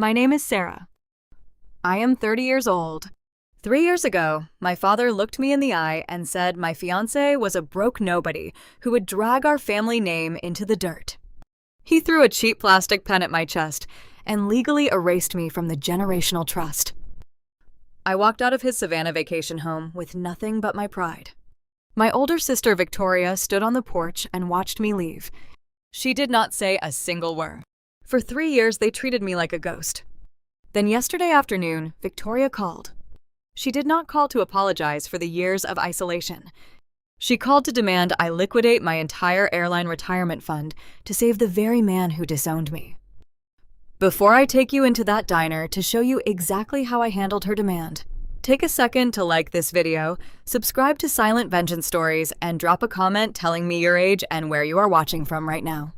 My name is Sarah. I am 30 years old. 3 years ago, my father looked me in the eye and said my fiancé was a broke nobody who would drag our family name into the dirt. He threw a cheap plastic pen at my chest and legally erased me from the generational trust. I walked out of his Savannah vacation home with nothing but my pride. My older sister Victoria stood on the porch and watched me leave. She did not say a single word. For 3 years, they treated me like a ghost. Then yesterday afternoon, Victoria called. She did not call to apologize for the years of isolation. She called to demand I liquidate my entire airline retirement fund to save the very man who disowned me. Before I take you into that diner to show you exactly how I handled her demand, take a second to like this video, subscribe to Silent Vengeance Stories, and drop a comment telling me your age and where you are watching from right now.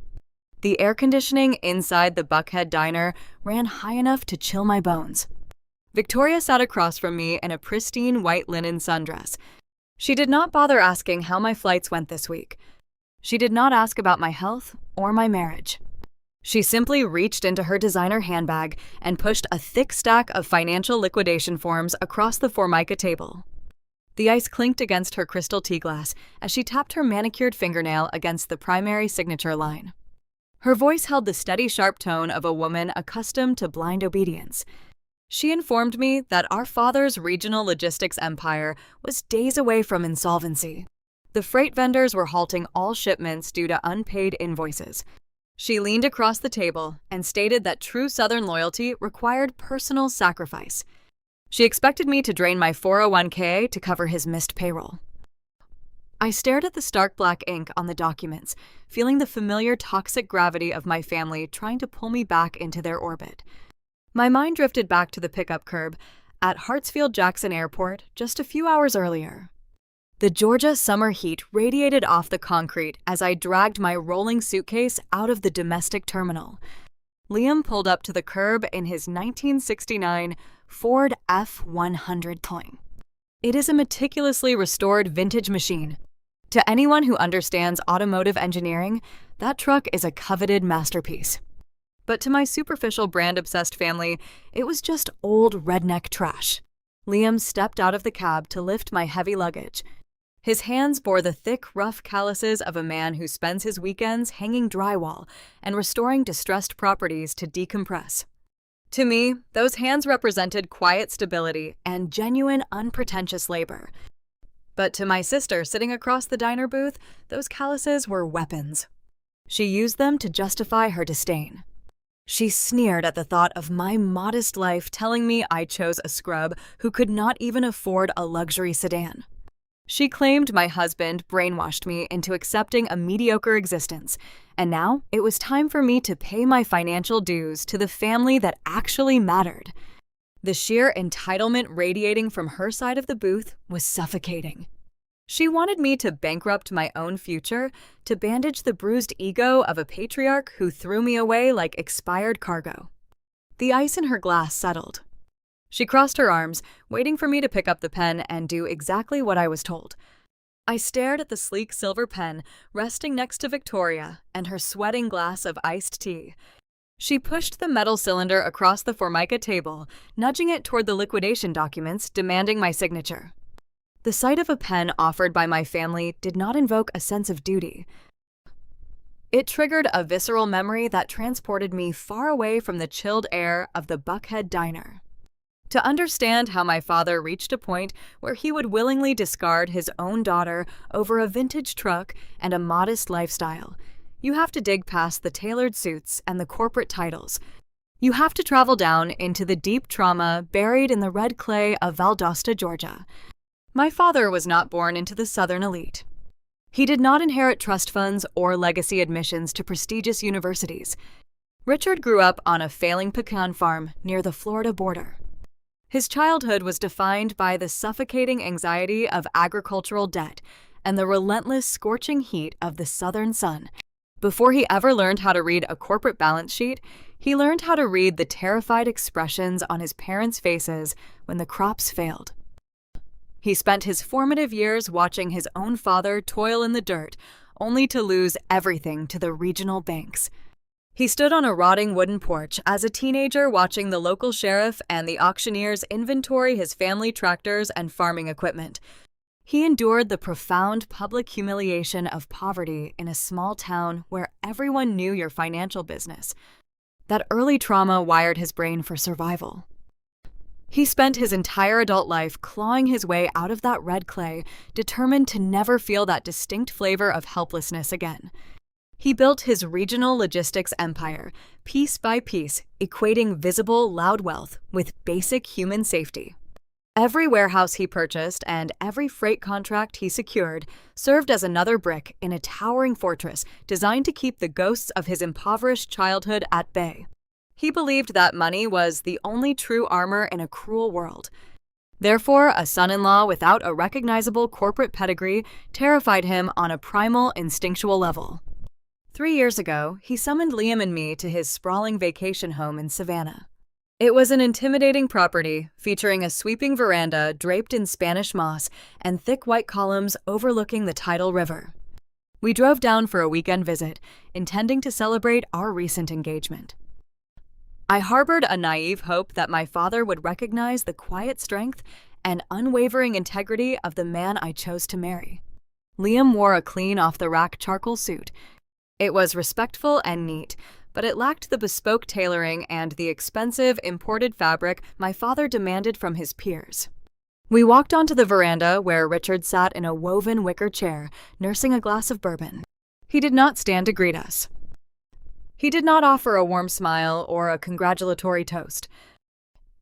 The air conditioning inside the Buckhead Diner ran high enough to chill my bones. Victoria sat across from me in a pristine white linen sundress. She did not bother asking how my flights went this week. She did not ask about my health or my marriage. She simply reached into her designer handbag and pushed a thick stack of financial liquidation forms across the Formica table. The ice clinked against her crystal tea glass as she tapped her manicured fingernail against the primary signature line. Her voice held the steady, sharp tone of a woman accustomed to blind obedience. She informed me that our father's regional logistics empire was days away from insolvency. The freight vendors were halting all shipments due to unpaid invoices. She leaned across the table and stated that true Southern loyalty required personal sacrifice. She expected me to drain my 401k to cover his missed payroll. I stared at the stark black ink on the documents, feeling the familiar toxic gravity of my family trying to pull me back into their orbit. My mind drifted back to the pickup curb at Hartsfield-Jackson Airport just a few hours earlier. The Georgia summer heat radiated off the concrete as I dragged my rolling suitcase out of the domestic terminal. Liam pulled up to the curb in his 1969 Ford F-100 Toy. It is a meticulously restored vintage machine. To anyone who understands automotive engineering, that truck is a coveted masterpiece. But to my superficial brand-obsessed family, it was just old redneck trash. Liam stepped out of the cab to lift my heavy luggage. His hands bore the thick, rough calluses of a man who spends his weekends hanging drywall and restoring distressed properties to decompress. To me, those hands represented quiet stability and genuine, unpretentious labor. But to my sister sitting across the diner booth, those calluses were weapons. She used them to justify her disdain. She sneered at the thought of my modest life, telling me I chose a scrub who could not even afford a luxury sedan. She claimed my husband brainwashed me into accepting a mediocre existence, and now it was time for me to pay my financial dues to the family that actually mattered. The sheer entitlement radiating from her side of the booth was suffocating. She wanted me to bankrupt my own future, to bandage the bruised ego of a patriarch who threw me away like expired cargo. The ice in her glass settled. She crossed her arms, waiting for me to pick up the pen and do exactly what I was told. I stared at the sleek silver pen resting next to Victoria and her sweating glass of iced tea. She pushed the metal cylinder across the Formica table, nudging it toward the liquidation documents, demanding my signature. The sight of a pen offered by my family did not invoke a sense of duty. It triggered a visceral memory that transported me far away from the chilled air of the Buckhead Diner. To understand how my father reached a point where he would willingly discard his own daughter over a vintage truck and a modest lifestyle, you have to dig past the tailored suits and the corporate titles. You have to travel down into the deep trauma buried in the red clay of Valdosta, Georgia. My father was not born into the Southern elite. He did not inherit trust funds or legacy admissions to prestigious universities. Richard grew up on a failing pecan farm near the Florida border. His childhood was defined by the suffocating anxiety of agricultural debt and the relentless scorching heat of the southern sun. Before he ever learned how to read a corporate balance sheet, he learned how to read the terrified expressions on his parents' faces when the crops failed. He spent his formative years watching his own father toil in the dirt, only to lose everything to the regional banks. He stood on a rotting wooden porch as a teenager watching the local sheriff and the auctioneers inventory his family tractors and farming equipment. He endured the profound public humiliation of poverty in a small town where everyone knew your financial business. That early trauma wired his brain for survival. He spent his entire adult life clawing his way out of that red clay, determined to never feel that distinct flavor of helplessness again. He built his regional logistics empire, piece by piece, equating visible, loud wealth with basic human safety. Every warehouse he purchased and every freight contract he secured served as another brick in a towering fortress designed to keep the ghosts of his impoverished childhood at bay. He believed that money was the only true armor in a cruel world. Therefore, a son-in-law without a recognizable corporate pedigree terrified him on a primal, instinctual level. 3 years ago, he summoned Liam and me to his sprawling vacation home in Savannah. It was an intimidating property, featuring a sweeping veranda draped in Spanish moss and thick white columns overlooking the tidal river. We drove down for a weekend visit, intending to celebrate our recent engagement. I harbored a naive hope that my father would recognize the quiet strength and unwavering integrity of the man I chose to marry. Liam wore a clean, off-the-rack charcoal suit. It was respectful and neat, but it lacked the bespoke tailoring and the expensive imported fabric my father demanded from his peers. We walked onto the veranda where Richard sat in a woven wicker chair, nursing a glass of bourbon. He did not stand to greet us. He did not offer a warm smile or a congratulatory toast.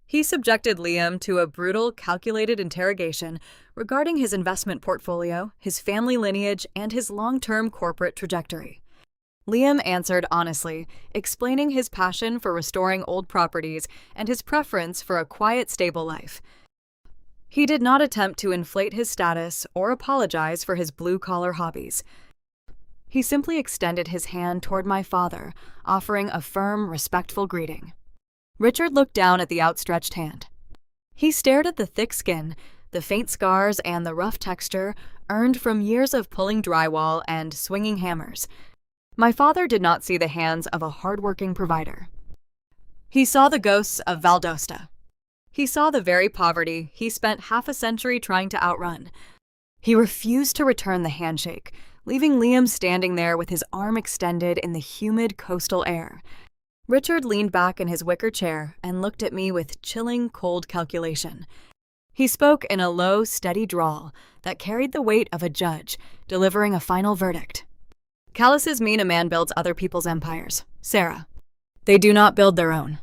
He subjected Liam to a brutal, calculated interrogation regarding his investment portfolio, his family lineage, and his long-term corporate trajectory. Liam answered honestly, explaining his passion for restoring old properties and his preference for a quiet, stable life. He did not attempt to inflate his status or apologize for his blue-collar hobbies. He simply extended his hand toward my father, offering a firm, respectful greeting. Richard looked down at the outstretched hand. He stared at the thick skin, the faint scars, and the rough texture earned from years of pulling drywall and swinging hammers. My father did not see the hands of a hard-working provider. He saw the ghosts of Valdosta. He saw the very poverty he spent half a century trying to outrun. He refused to return the handshake, leaving Liam standing there with his arm extended in the humid coastal air. Richard leaned back in his wicker chair and looked at me with chilling, cold calculation. He spoke in a low, steady drawl that carried the weight of a judge, delivering a final verdict. Calluses mean a man builds other people's empires, Sarah. They do not build their own.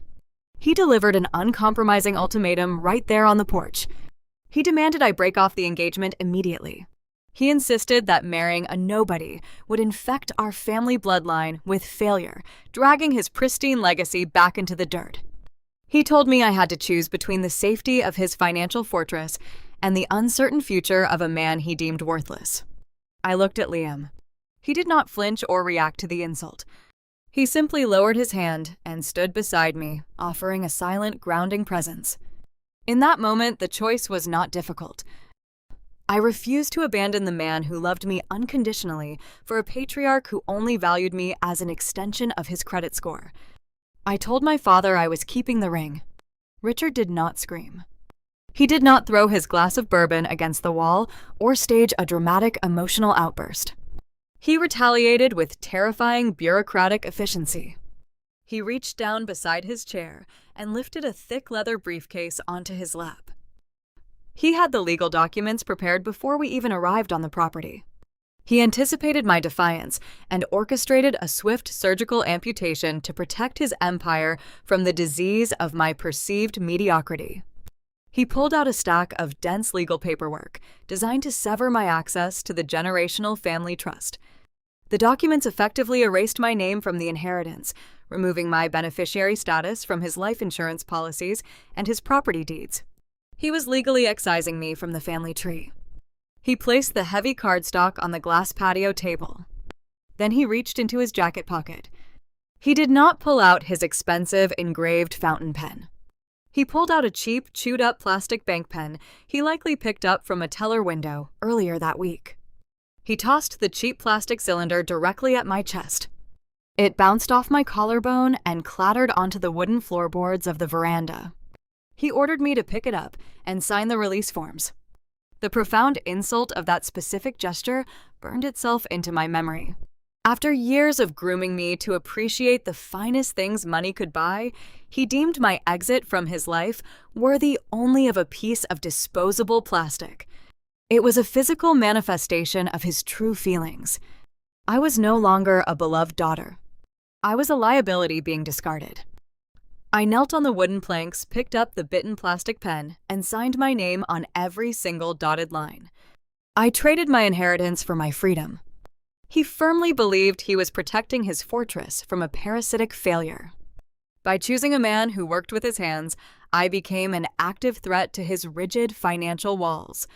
He delivered an uncompromising ultimatum right there on the porch. He demanded I break off the engagement immediately. He insisted that marrying a nobody would infect our family bloodline with failure, dragging his pristine legacy back into the dirt. He told me I had to choose between the safety of his financial fortress and the uncertain future of a man he deemed worthless. I looked at Liam. He did not flinch or react to the insult. He simply lowered his hand and stood beside me, offering a silent, grounding presence. In that moment, the choice was not difficult. I refused to abandon the man who loved me unconditionally for a patriarch who only valued me as an extension of his credit score. I told my father I was keeping the ring. Richard did not scream. He did not throw his glass of bourbon against the wall or stage a dramatic, emotional outburst. He retaliated with terrifying bureaucratic efficiency. He reached down beside his chair and lifted a thick leather briefcase onto his lap. He had the legal documents prepared before we even arrived on the property. He anticipated my defiance and orchestrated a swift surgical amputation to protect his empire from the disease of my perceived mediocrity. He pulled out a stack of dense legal paperwork designed to sever my access to the generational family trust. The documents effectively erased my name from the inheritance, removing my beneficiary status from his life insurance policies and his property deeds. He was legally excising me from the family tree. He placed the heavy cardstock on the glass patio table. Then he reached into his jacket pocket. He did not pull out his expensive engraved fountain pen. He pulled out a cheap, chewed-up plastic bank pen he likely picked up from a teller window earlier that week. He tossed the cheap plastic cylinder directly at my chest. It bounced off my collarbone and clattered onto the wooden floorboards of the veranda. He ordered me to pick it up and sign the release forms. The profound insult of that specific gesture burned itself into my memory. After years of grooming me to appreciate the finest things money could buy, he deemed my exit from his life worthy only of a piece of disposable plastic. It was a physical manifestation of his true feelings. I was no longer a beloved daughter. I was a liability being discarded. I knelt on the wooden planks, picked up the bitten plastic pen, and signed my name on every single dotted line. I traded my inheritance for my freedom. He firmly believed he was protecting his fortress from a parasitic failure. By choosing a man who worked with his hands, I became an active threat to his rigid financial walls.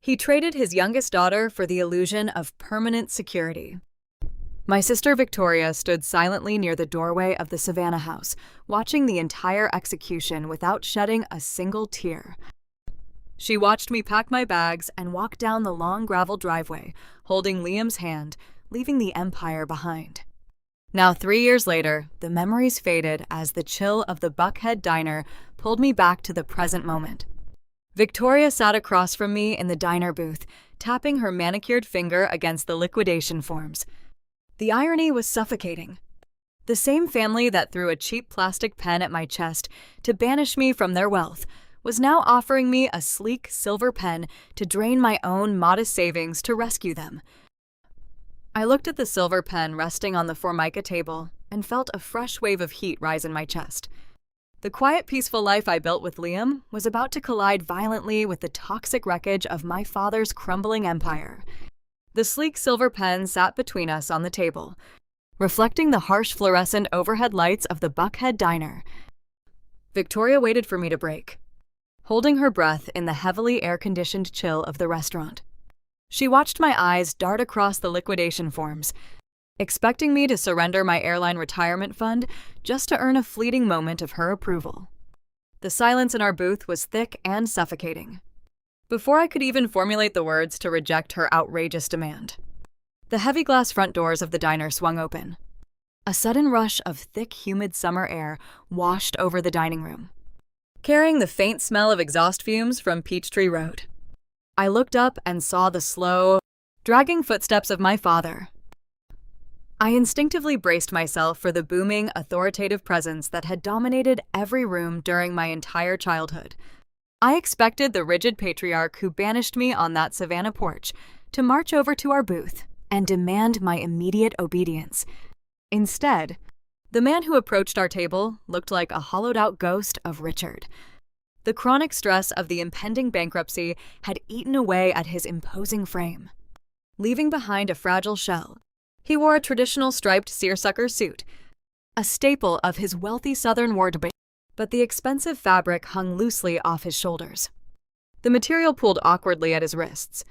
He traded his youngest daughter for the illusion of permanent security. My sister Victoria stood silently near the doorway of the Savannah house, watching the entire execution without shedding a single tear. She watched me pack my bags and walk down the long gravel driveway, holding Liam's hand, leaving the empire behind. Now, 3 years later, the memories faded as the chill of the Buckhead diner pulled me back to the present moment. Victoria sat across from me in the diner booth, tapping her manicured finger against the liquidation forms. The irony was suffocating. The same family that threw a cheap plastic pen at my chest to banish me from their wealth was now offering me a sleek silver pen to drain my own modest savings to rescue them. I looked at the silver pen resting on the Formica table and felt a fresh wave of heat rise in my chest. The quiet, peaceful life I built with Liam was about to collide violently with the toxic wreckage of my father's crumbling empire. The sleek silver pen sat between us on the table, reflecting the harsh fluorescent overhead lights of the Buckhead diner. Victoria waited for me to break, holding her breath in the heavily air-conditioned chill of the restaurant. She watched my eyes dart across the liquidation forms, expecting me to surrender my airline retirement fund just to earn a fleeting moment of her approval. The silence in our booth was thick and suffocating. Before I could even formulate the words to reject her outrageous demand, the heavy glass front doors of the diner swung open. A sudden rush of thick, humid summer air washed over the dining room, carrying the faint smell of exhaust fumes from Peachtree Road. I looked up and saw the slow, dragging footsteps of my father. I instinctively braced myself for the booming, authoritative presence that had dominated every room during my entire childhood. I expected the rigid patriarch who banished me on that Savannah porch to march over to our booth and demand my immediate obedience. Instead, the man who approached our table looked like a hollowed-out ghost of Richard. The chronic stress of the impending bankruptcy had eaten away at his imposing frame. Leaving behind a fragile shell, he wore a traditional striped seersucker suit, a staple of his wealthy Southern wardrobe, but the expensive fabric hung loosely off his shoulders. The material pulled awkwardly at his wrists,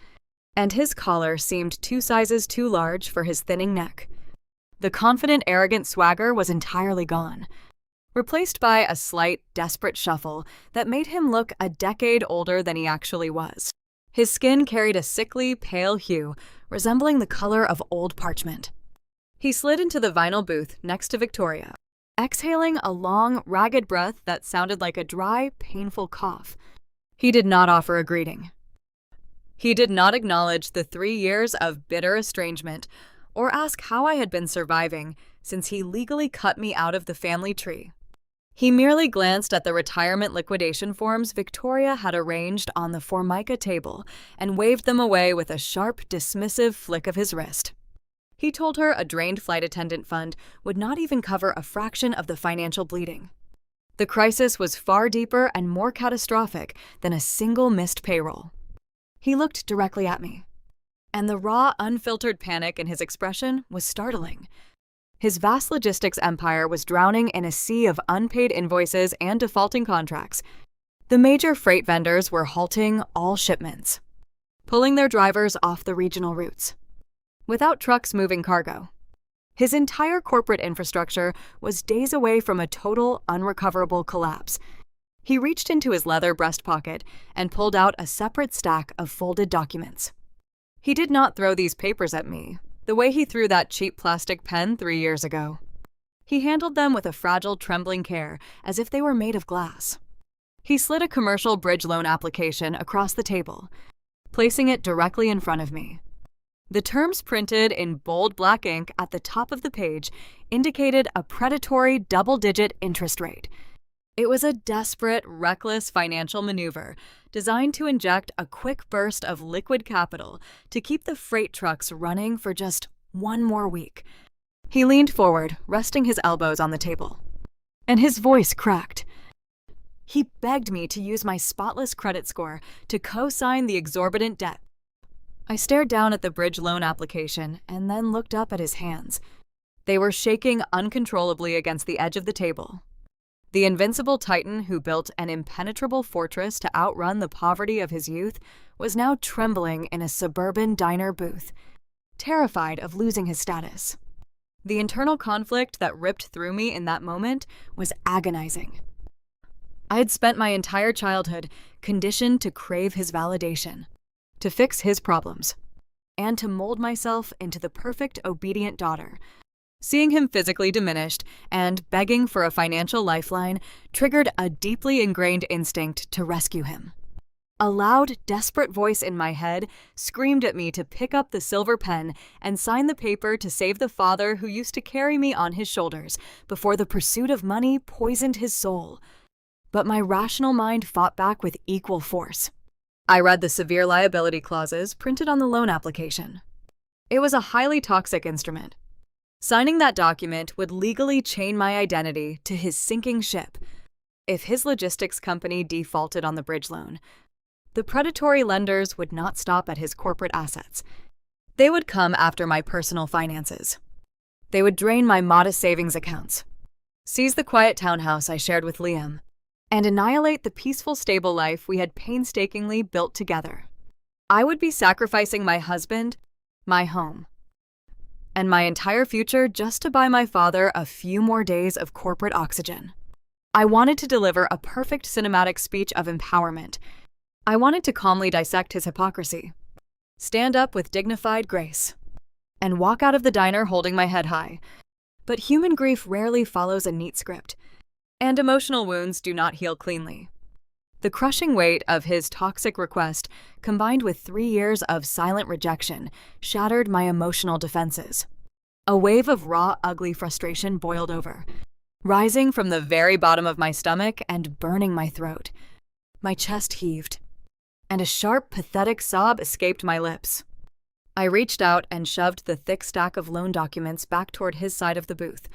and his collar seemed 2 sizes too large for his thinning neck. The confident, arrogant swagger was entirely gone, replaced by a slight, desperate shuffle that made him look a decade older than he actually was. His skin carried a sickly, pale hue, resembling the color of old parchment. He slid into the vinyl booth next to Victoria, exhaling a long, ragged breath that sounded like a dry, painful cough. He did not offer a greeting. He did not acknowledge the 3 years of bitter estrangement or ask how I had been surviving since he legally cut me out of the family tree. He merely glanced at the retirement liquidation forms Victoria had arranged on the Formica table and waved them away with a sharp, dismissive flick of his wrist. He told her a drained flight attendant fund would not even cover a fraction of the financial bleeding. The crisis was far deeper and more catastrophic than a single missed payroll. He looked directly at me, and the raw, unfiltered panic in his expression was startling. His vast logistics empire was drowning in a sea of unpaid invoices and defaulting contracts. The major freight vendors were halting all shipments, pulling their drivers off the regional routes, without trucks moving cargo. His entire corporate infrastructure was days away from a total, unrecoverable collapse. He reached into his leather breast pocket and pulled out a separate stack of folded documents. He did not throw these papers at me, The way he threw that cheap plastic pen 3 years ago. He handled them with a fragile, trembling care, as if they were made of glass. He slid a commercial bridge loan application across the table, placing it directly in front of me. The terms printed in bold black ink at the top of the page indicated a predatory double-digit interest rate. It was a desperate, reckless financial maneuver designed to inject a quick burst of liquid capital to keep the freight trucks running for just one more week. He leaned forward, resting his elbows on the table, and his voice cracked. He begged me to use my spotless credit score to co-sign the exorbitant debt. I stared down at the bridge loan application and then looked up at his hands. They were shaking uncontrollably against the edge of the table. The invincible titan who built an impenetrable fortress to outrun the poverty of his youth was now trembling in a suburban diner booth, terrified of losing his status. The internal conflict that ripped through me in that moment was agonizing. I had spent my entire childhood conditioned to crave his validation, to fix his problems, and to mold myself into the perfect obedient daughter. Seeing him physically diminished and begging for a financial lifeline triggered a deeply ingrained instinct to rescue him. A loud, desperate voice in my head screamed at me to pick up the silver pen and sign the paper to save the father who used to carry me on his shoulders before the pursuit of money poisoned his soul. But my rational mind fought back with equal force. I read the severe liability clauses printed on the loan application. It was a highly toxic instrument. Signing that document would legally chain my identity to his sinking ship. If his logistics company defaulted on the bridge loan, the predatory lenders would not stop at his corporate assets. They would come after my personal finances. They would drain my modest savings accounts, seize the quiet townhouse I shared with Liam, and annihilate the peaceful, stable life we had painstakingly built together. I would be sacrificing my husband, my home, and my entire future just to buy my father a few more days of corporate oxygen. I wanted to deliver a perfect cinematic speech of empowerment. I wanted to calmly dissect his hypocrisy, stand up with dignified grace, and walk out of the diner holding my head high. But human grief rarely follows a neat script, and emotional wounds do not heal cleanly. The crushing weight of his toxic request, combined with 3 years of silent rejection, shattered my emotional defenses. A wave of raw, ugly frustration boiled over, rising from the very bottom of my stomach and burning my throat. My chest heaved, and a sharp, pathetic sob escaped my lips. I reached out and shoved the thick stack of loan documents back toward his side of the booth.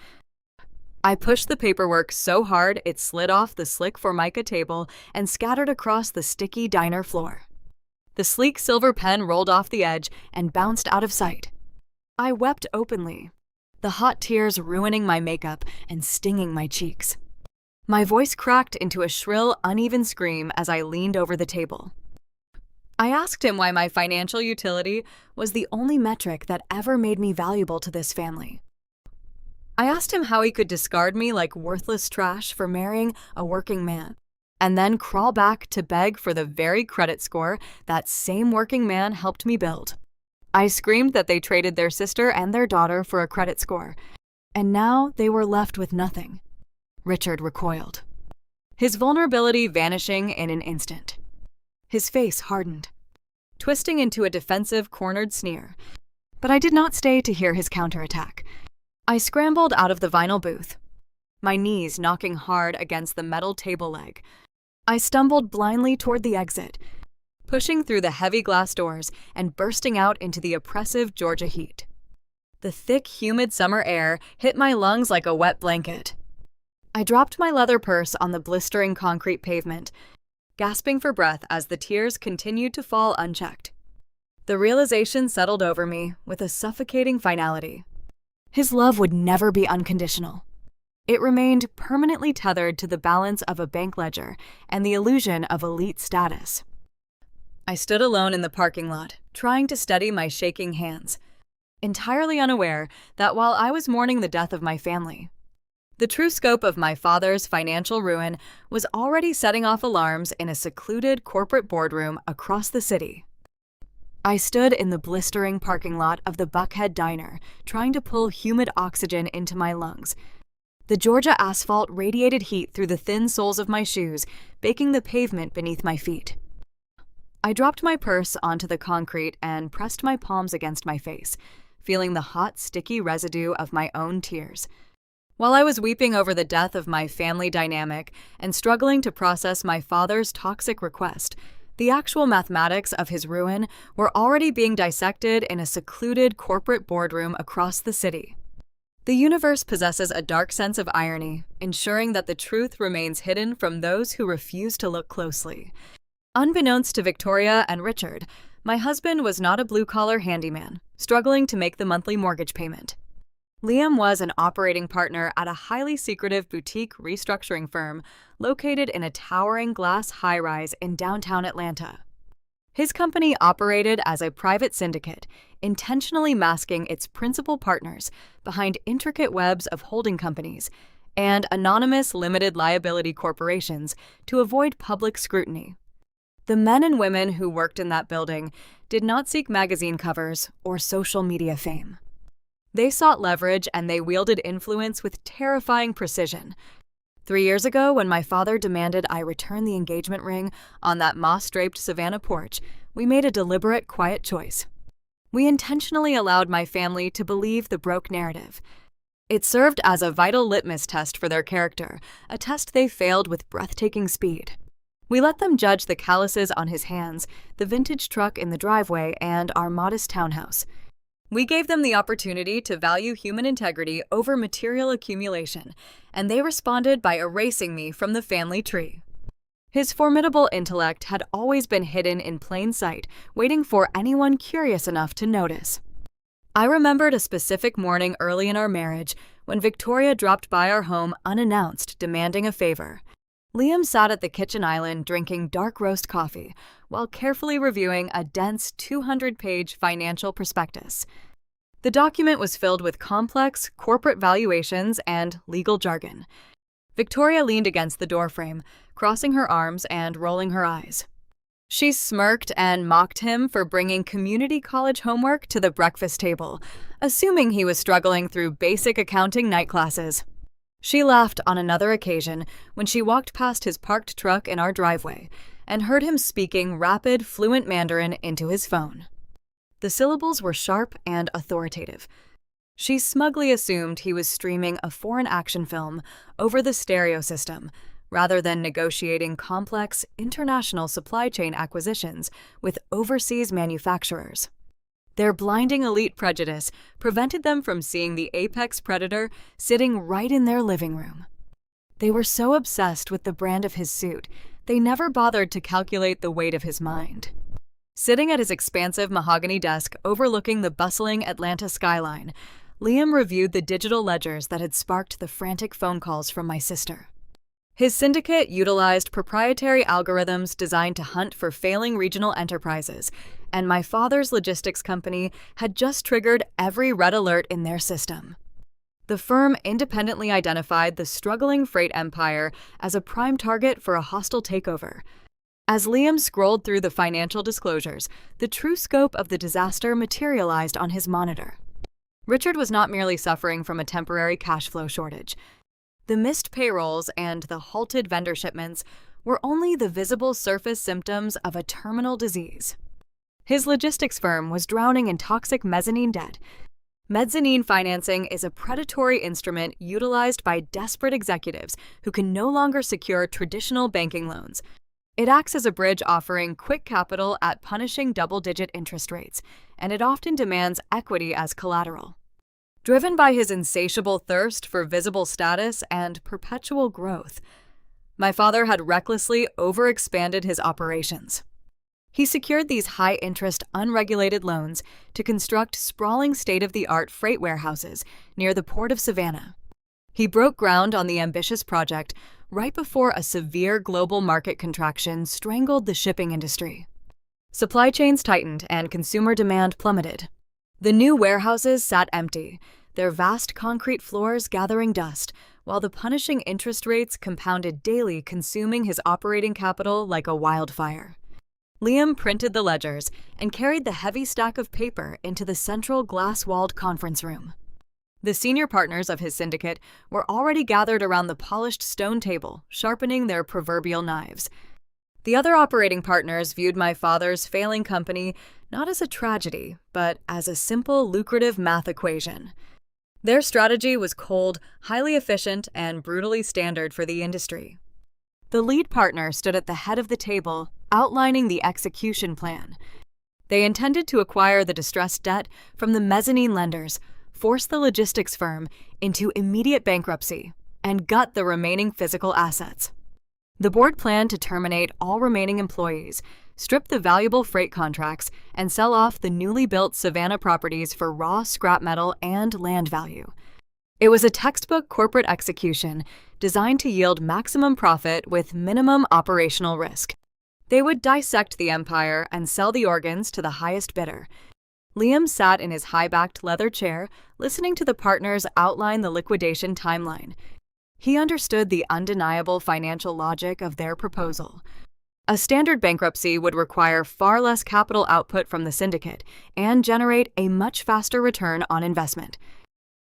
I pushed the paperwork so hard it slid off the slick Formica table and scattered across the sticky diner floor. The sleek silver pen rolled off the edge and bounced out of sight. I wept openly, the hot tears ruining my makeup and stinging my cheeks. My voice cracked into a shrill, uneven scream as I leaned over the table. I asked him why my financial utility was the only metric that ever made me valuable to this family. I asked him how he could discard me like worthless trash for marrying a working man, and then crawl back to beg for the very credit score that same working man helped me build. I screamed that they traded their sister and their daughter for a credit score, and now they were left with nothing. Richard recoiled, his vulnerability vanishing in an instant. His face hardened, twisting into a defensive, cornered sneer, but I did not stay to hear his counterattack. I scrambled out of the vinyl booth, my knees knocking hard against the metal table leg. I stumbled blindly toward the exit, pushing through the heavy glass doors and bursting out into the oppressive Georgia heat. The thick, humid summer air hit my lungs like a wet blanket. I dropped my leather purse on the blistering concrete pavement, gasping for breath as the tears continued to fall unchecked. The realization settled over me with a suffocating finality. His love would never be unconditional. It remained permanently tethered to the balance of a bank ledger and the illusion of elite status. I stood alone in the parking lot, trying to steady my shaking hands, entirely unaware that while I was mourning the death of my family, the true scope of my father's financial ruin was already setting off alarms in a secluded corporate boardroom across the city. I stood in the blistering parking lot of the Buckhead Diner, trying to pull humid oxygen into my lungs. The Georgia asphalt radiated heat through the thin soles of my shoes, baking the pavement beneath my feet. I dropped my purse onto the concrete and pressed my palms against my face, feeling the hot, sticky residue of my own tears. While I was weeping over the death of my family dynamic and struggling to process my father's toxic request, the actual mathematics of his ruin were already being dissected in a secluded corporate boardroom across the city. The universe possesses a dark sense of irony, ensuring that the truth remains hidden from those who refuse to look closely. Unbeknownst to Victoria and Richard, my husband was not a blue-collar handyman, struggling to make the monthly mortgage payment. Liam was an operating partner at a highly secretive boutique restructuring firm located in a towering glass high-rise in downtown Atlanta. His company operated as a private syndicate, intentionally masking its principal partners behind intricate webs of holding companies and anonymous limited liability corporations to avoid public scrutiny. The men and women who worked in that building did not seek magazine covers or social media fame. They sought leverage and they wielded influence with terrifying precision. 3 years ago, when my father demanded I return the engagement ring on that moss-draped Savannah porch, we made a deliberate, quiet choice. We intentionally allowed my family to believe the broke narrative. It served as a vital litmus test for their character, a test they failed with breathtaking speed. We let them judge the calluses on his hands, the vintage truck in the driveway, and our modest townhouse. We gave them the opportunity to value human integrity over material accumulation, and they responded by erasing me from the family tree. His formidable intellect had always been hidden in plain sight, waiting for anyone curious enough to notice. I remembered a specific morning early in our marriage when Victoria dropped by our home unannounced, demanding a favor. Liam sat at the kitchen island drinking dark roast coffee while carefully reviewing a dense 200-page financial prospectus. The document was filled with complex corporate valuations and legal jargon. Victoria leaned against the doorframe, crossing her arms and rolling her eyes. She smirked and mocked him for bringing community college homework to the breakfast table, assuming he was struggling through basic accounting night classes. She laughed on another occasion when she walked past his parked truck in our driveway and heard him speaking rapid, fluent Mandarin into his phone. The syllables were sharp and authoritative. She smugly assumed he was streaming a foreign action film over the stereo system, rather than negotiating complex international supply chain acquisitions with overseas manufacturers. Their blinding elite prejudice prevented them from seeing the apex predator sitting right in their living room. They were so obsessed with the brand of his suit, they never bothered to calculate the weight of his mind. Sitting at his expansive mahogany desk overlooking the bustling Atlanta skyline, Liam reviewed the digital ledgers that had sparked the frantic phone calls from my sister. His syndicate utilized proprietary algorithms designed to hunt for failing regional enterprises, and my father's logistics company had just triggered every red alert in their system. The firm independently identified the struggling freight empire as a prime target for a hostile takeover. As Liam scrolled through the financial disclosures, the true scope of the disaster materialized on his monitor. Richard was not merely suffering from a temporary cash flow shortage. The missed payrolls and the halted vendor shipments were only the visible surface symptoms of a terminal disease. His logistics firm was drowning in toxic mezzanine debt. Mezzanine financing is a predatory instrument utilized by desperate executives who can no longer secure traditional banking loans. It acts as a bridge offering quick capital at punishing double-digit interest rates, and it often demands equity as collateral. Driven by his insatiable thirst for visible status and perpetual growth, my father had recklessly overexpanded his operations. He secured these high-interest, unregulated loans to construct sprawling state-of-the-art freight warehouses near the port of Savannah. He broke ground on the ambitious project right before a severe global market contraction strangled the shipping industry. Supply chains tightened and consumer demand plummeted. The new warehouses sat empty, their vast concrete floors gathering dust, while the punishing interest rates compounded daily, consuming his operating capital like a wildfire. Liam printed the ledgers and carried the heavy stack of paper into the central glass-walled conference room. The senior partners of his syndicate were already gathered around the polished stone table, sharpening their proverbial knives. The other operating partners viewed my father's failing company not as a tragedy, but as a simple, lucrative math equation. Their strategy was cold, highly efficient, and brutally standard for the industry. The lead partner stood at the head of the table, outlining the execution plan. They intended to acquire the distressed debt from the mezzanine lenders, force the logistics firm into immediate bankruptcy, and gut the remaining physical assets. The board planned to terminate all remaining employees, strip the valuable freight contracts, and sell off the newly built Savannah properties for raw scrap metal and land value. It was a textbook corporate execution designed to yield maximum profit with minimum operational risk. They would dissect the empire and sell the organs to the highest bidder. Liam sat in his high-backed leather chair, listening to the partners outline the liquidation timeline. He understood the undeniable financial logic of their proposal. A standard bankruptcy would require far less capital output from the syndicate and generate a much faster return on investment.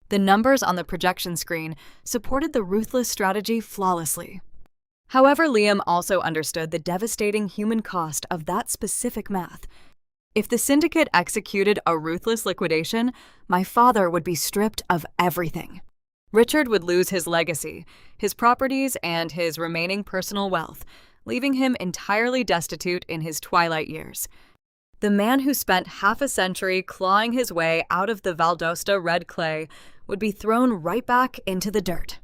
The numbers on the projection screen supported the ruthless strategy flawlessly. However, Liam also understood the devastating human cost of that specific math. If the syndicate executed a ruthless liquidation, my father would be stripped of everything. Richard would lose his legacy, his properties, and his remaining personal wealth, leaving him entirely destitute in his twilight years. The man who spent half a century clawing his way out of the Valdosta red clay would be thrown right back into the dirt.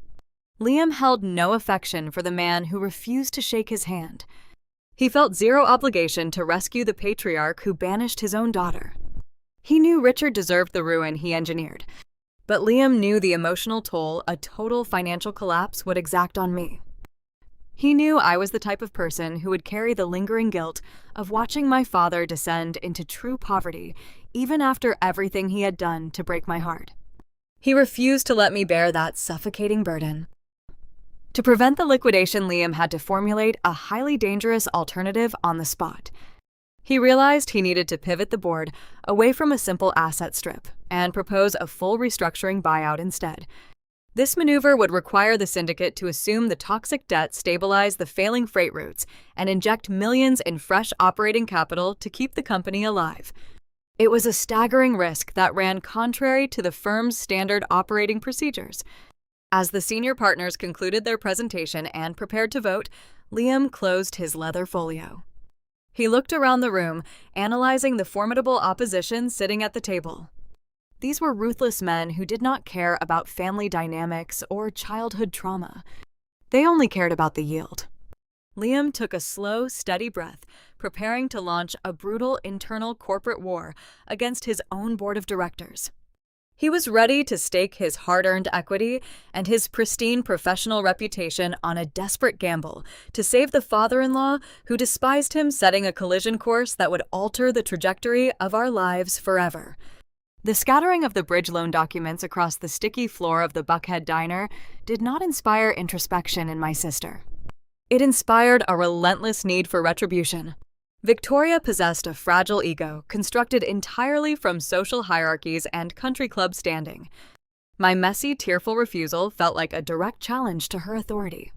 Liam held no affection for the man who refused to shake his hand. He felt zero obligation to rescue the patriarch who banished his own daughter. He knew Richard deserved the ruin he engineered, but Liam knew the emotional toll a total financial collapse would exact on me. He knew I was the type of person who would carry the lingering guilt of watching my father descend into true poverty, even after everything he had done to break my heart. He refused to let me bear that suffocating burden. To prevent the liquidation, Liam had to formulate a highly dangerous alternative on the spot. He realized he needed to pivot the board away from a simple asset strip and propose a full restructuring buyout instead. This maneuver would require the syndicate to assume the toxic debt, stabilize the failing freight routes, and inject millions in fresh operating capital to keep the company alive. It was a staggering risk that ran contrary to the firm's standard operating procedures. As the senior partners concluded their presentation and prepared to vote, Liam closed his leather folio. He looked around the room, analyzing the formidable opposition sitting at the table. These were ruthless men who did not care about family dynamics or childhood trauma. They only cared about the yield. Liam took a slow, steady breath, preparing to launch a brutal internal corporate war against his own board of directors. He was ready to stake his hard-earned equity and his pristine professional reputation on a desperate gamble to save the father-in-law who despised him, setting a collision course that would alter the trajectory of our lives forever. The scattering of the bridge loan documents across the sticky floor of the Buckhead diner did not inspire introspection in my sister. It inspired a relentless need for retribution. Victoria possessed a fragile ego constructed entirely from social hierarchies and country club standing. My messy, tearful refusal felt like a direct challenge to her authority.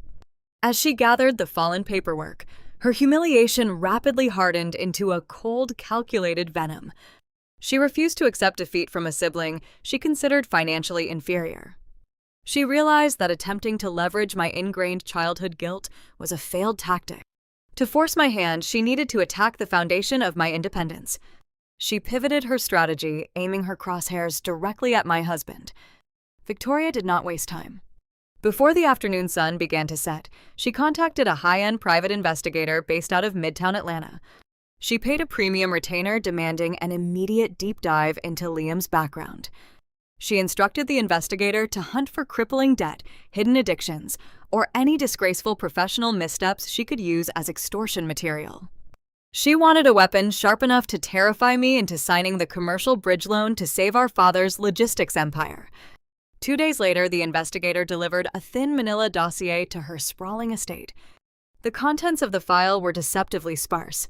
As she gathered the fallen paperwork, her humiliation rapidly hardened into a cold, calculated venom. She refused to accept defeat from a sibling she considered financially inferior. She realized that attempting to leverage my ingrained childhood guilt was a failed tactic. To force my hand, she needed to attack the foundation of my independence. She pivoted her strategy, aiming her crosshairs directly at my husband. Victoria did not waste time. Before the afternoon sun began to set, she contacted a high-end private investigator based out of Midtown Atlanta. She paid a premium retainer demanding an immediate deep dive into Liam's background. She instructed the investigator to hunt for crippling debt, hidden addictions, or any disgraceful professional missteps she could use as extortion material. She wanted a weapon sharp enough to terrify me into signing the commercial bridge loan to save our father's logistics empire. 2 days later, the investigator delivered a thin manila dossier to her sprawling estate. The contents of the file were deceptively sparse.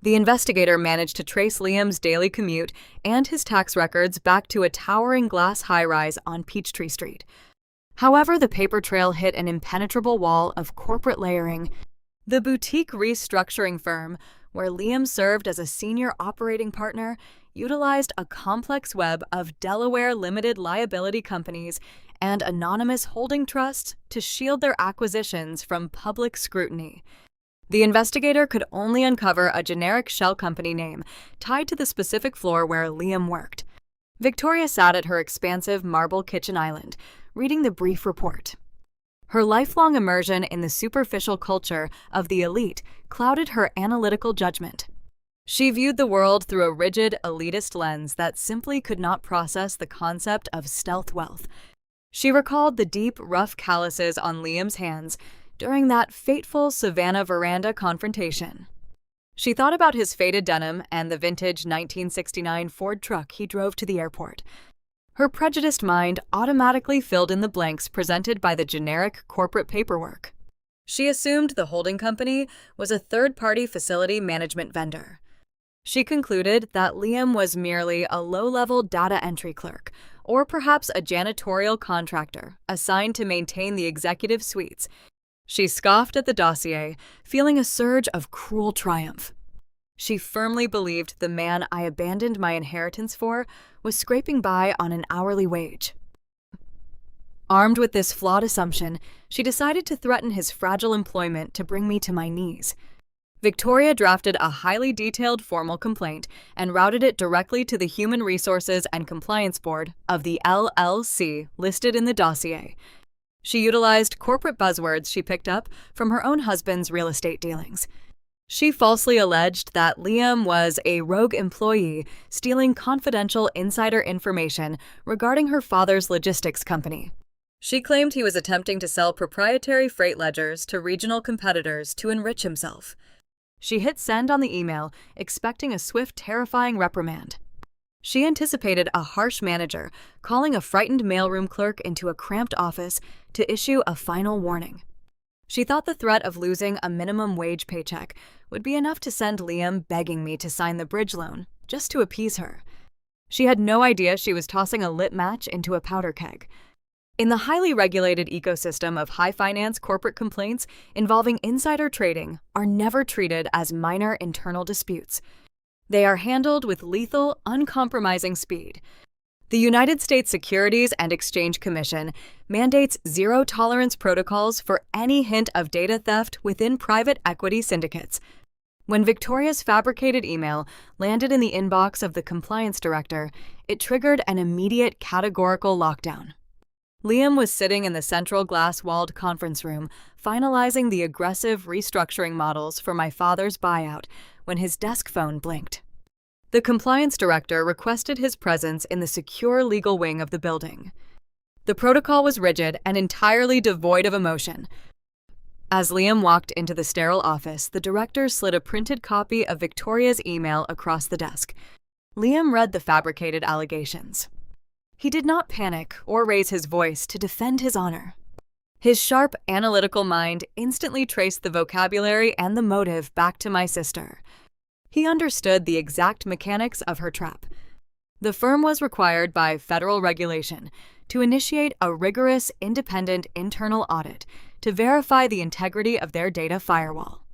The investigator managed to trace Liam's daily commute and his tax records back to a towering glass high-rise on Peachtree Street. However, the paper trail hit an impenetrable wall of corporate layering. The boutique restructuring firm, where Liam served as a senior operating partner, utilized a complex web of Delaware limited liability companies and anonymous holding trusts to shield their acquisitions from public scrutiny. The investigator could only uncover a generic shell company name tied to the specific floor where Liam worked. Victoria sat at her expansive marble kitchen island, reading the brief report. Her lifelong immersion in the superficial culture of the elite clouded her analytical judgment. She viewed the world through a rigid, elitist lens that simply could not process the concept of stealth wealth. She recalled the deep, rough calluses on Liam's hands during that fateful Savannah veranda confrontation. She thought about his faded denim and the vintage 1969 Ford truck he drove to the airport. Her prejudiced mind automatically filled in the blanks presented by the generic corporate paperwork. She assumed the holding company was a third-party facility management vendor. She concluded that Liam was merely a low-level data entry clerk, or perhaps a janitorial contractor assigned to maintain the executive suites. She scoffed at the dossier, feeling a surge of cruel triumph. She firmly believed the man I abandoned my inheritance for was scraping by on an hourly wage. Armed with this flawed assumption, she decided to threaten his fragile employment to bring me to my knees. Victoria drafted a highly detailed formal complaint and routed it directly to the Human Resources and Compliance Board of the LLC listed in the dossier. She utilized corporate buzzwords she picked up from her own husband's real estate dealings. She falsely alleged that Liam was a rogue employee stealing confidential insider information regarding her father's logistics company. She claimed he was attempting to sell proprietary freight ledgers to regional competitors to enrich himself. She hit send on the email, expecting a swift, terrifying reprimand. She anticipated a harsh manager calling a frightened mailroom clerk into a cramped office to issue a final warning. She thought the threat of losing a minimum wage paycheck would be enough to send Liam begging me to sign the bridge loan, just to appease her. She had no idea she was tossing a lit match into a powder keg. In the highly regulated ecosystem of high-finance corporate complaints involving insider trading are never treated as minor internal disputes. They are handled with lethal, uncompromising speed. The United States Securities and Exchange Commission mandates zero-tolerance protocols for any hint of data theft within private equity syndicates. When Victoria's fabricated email landed in the inbox of the compliance director, it triggered an immediate categorical lockdown. Liam was sitting in the central glass-walled conference room, finalizing the aggressive restructuring models for my father's buyout, when his desk phone blinked. The compliance director requested his presence in the secure legal wing of the building. The protocol was rigid and entirely devoid of emotion. As Liam walked into the sterile office, the director slid a printed copy of Victoria's email across the desk. Liam read the fabricated allegations. He did not panic or raise his voice to defend his honor. His sharp, analytical mind instantly traced the vocabulary and the motive back to my sister. He understood the exact mechanics of her trap. The firm was required by federal regulation to initiate a rigorous, independent internal audit to verify the integrity of their data firewall.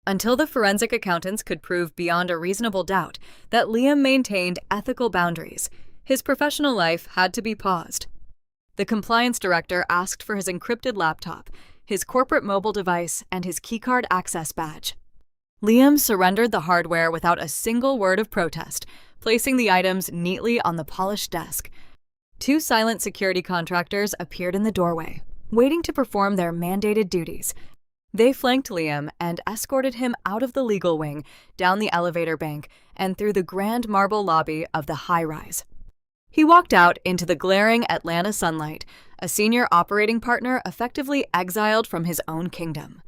Until the forensic accountants could prove beyond a reasonable doubt that Liam maintained ethical boundaries, his professional life had to be paused. The compliance director asked for his encrypted laptop, his corporate mobile device, and his keycard access badge. Liam surrendered the hardware without a single word of protest, placing the items neatly on the polished desk. Two silent security contractors appeared in the doorway, waiting to perform their mandated duties. They flanked Liam and escorted him out of the legal wing, down the elevator bank, and through the grand marble lobby of the high-rise. He walked out into the glaring Atlanta sunlight, a senior operating partner effectively exiled from his own kingdom.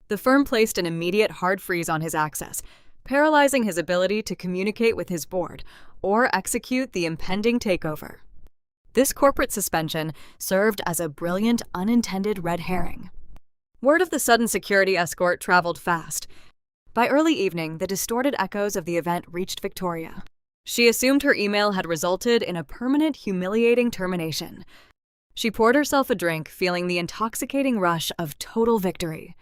The firm placed an immediate hard freeze on his access, paralyzing his ability to communicate with his board or execute the impending takeover. This corporate suspension served as a brilliant unintended red herring. Word of the sudden security escort traveled fast. By early evening, the distorted echoes of the event reached Victoria. She assumed her email had resulted in a permanent, humiliating termination. She poured herself a drink, feeling the intoxicating rush of total victory.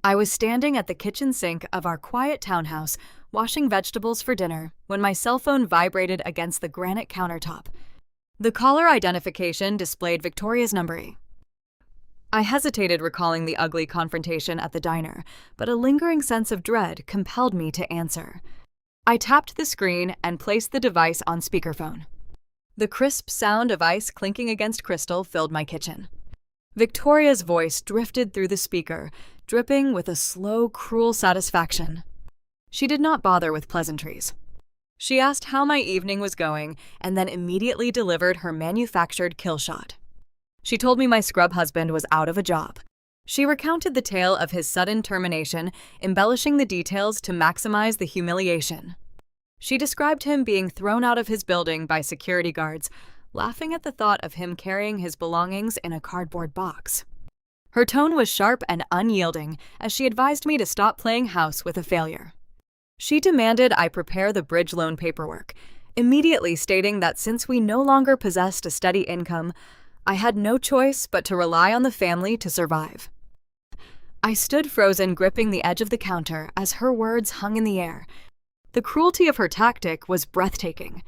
I was standing at the kitchen sink of our quiet townhouse, washing vegetables for dinner, when my cell phone vibrated against the granite countertop. The caller identification displayed Victoria's number. I hesitated recalling the ugly confrontation at the diner, but a lingering sense of dread compelled me to answer. I tapped the screen and placed the device on speakerphone. The crisp sound of ice clinking against crystal filled my kitchen. Victoria's voice drifted through the speaker, dripping with a slow, cruel satisfaction. She did not bother with pleasantries. She asked how my evening was going and then immediately delivered her manufactured kill shot. She told me my scrub husband was out of a job. She recounted the tale of his sudden termination, embellishing the details to maximize the humiliation. She described him being thrown out of his building by security guards, laughing at the thought of him carrying his belongings in a cardboard box. Her tone was sharp and unyielding as she advised me to stop playing house with a failure. She demanded I prepare the bridge loan paperwork, immediately stating that since we no longer possessed a steady income, I had no choice but to rely on the family to survive. I stood frozen, gripping the edge of the counter as her words hung in the air. The cruelty of her tactic was breathtaking.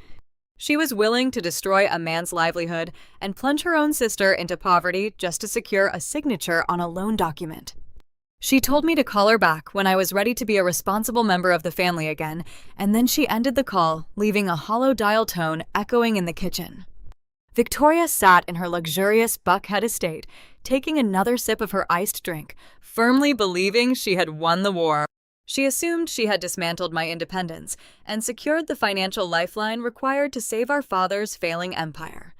She was willing to destroy a man's livelihood and plunge her own sister into poverty just to secure a signature on a loan document. She told me to call her back when I was ready to be a responsible member of the family again, and then she ended the call, leaving a hollow dial tone echoing in the kitchen. Victoria sat in her luxurious Buckhead estate, taking another sip of her iced drink, firmly believing she had won the war. She assumed she had dismantled my independence and secured the financial lifeline required to save our father's failing empire.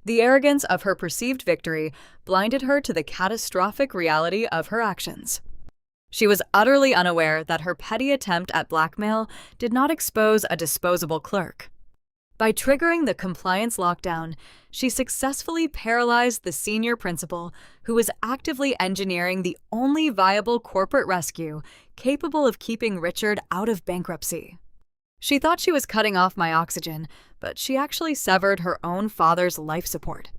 The arrogance of her perceived victory blinded her to the catastrophic reality of her actions. She was utterly unaware that her petty attempt at blackmail did not expose a disposable clerk. By triggering the compliance lockdown, she successfully paralyzed the senior principal, who was actively engineering the only viable corporate rescue capable of keeping Richard out of bankruptcy. She thought she was cutting off my oxygen, but she actually severed her own father's life support.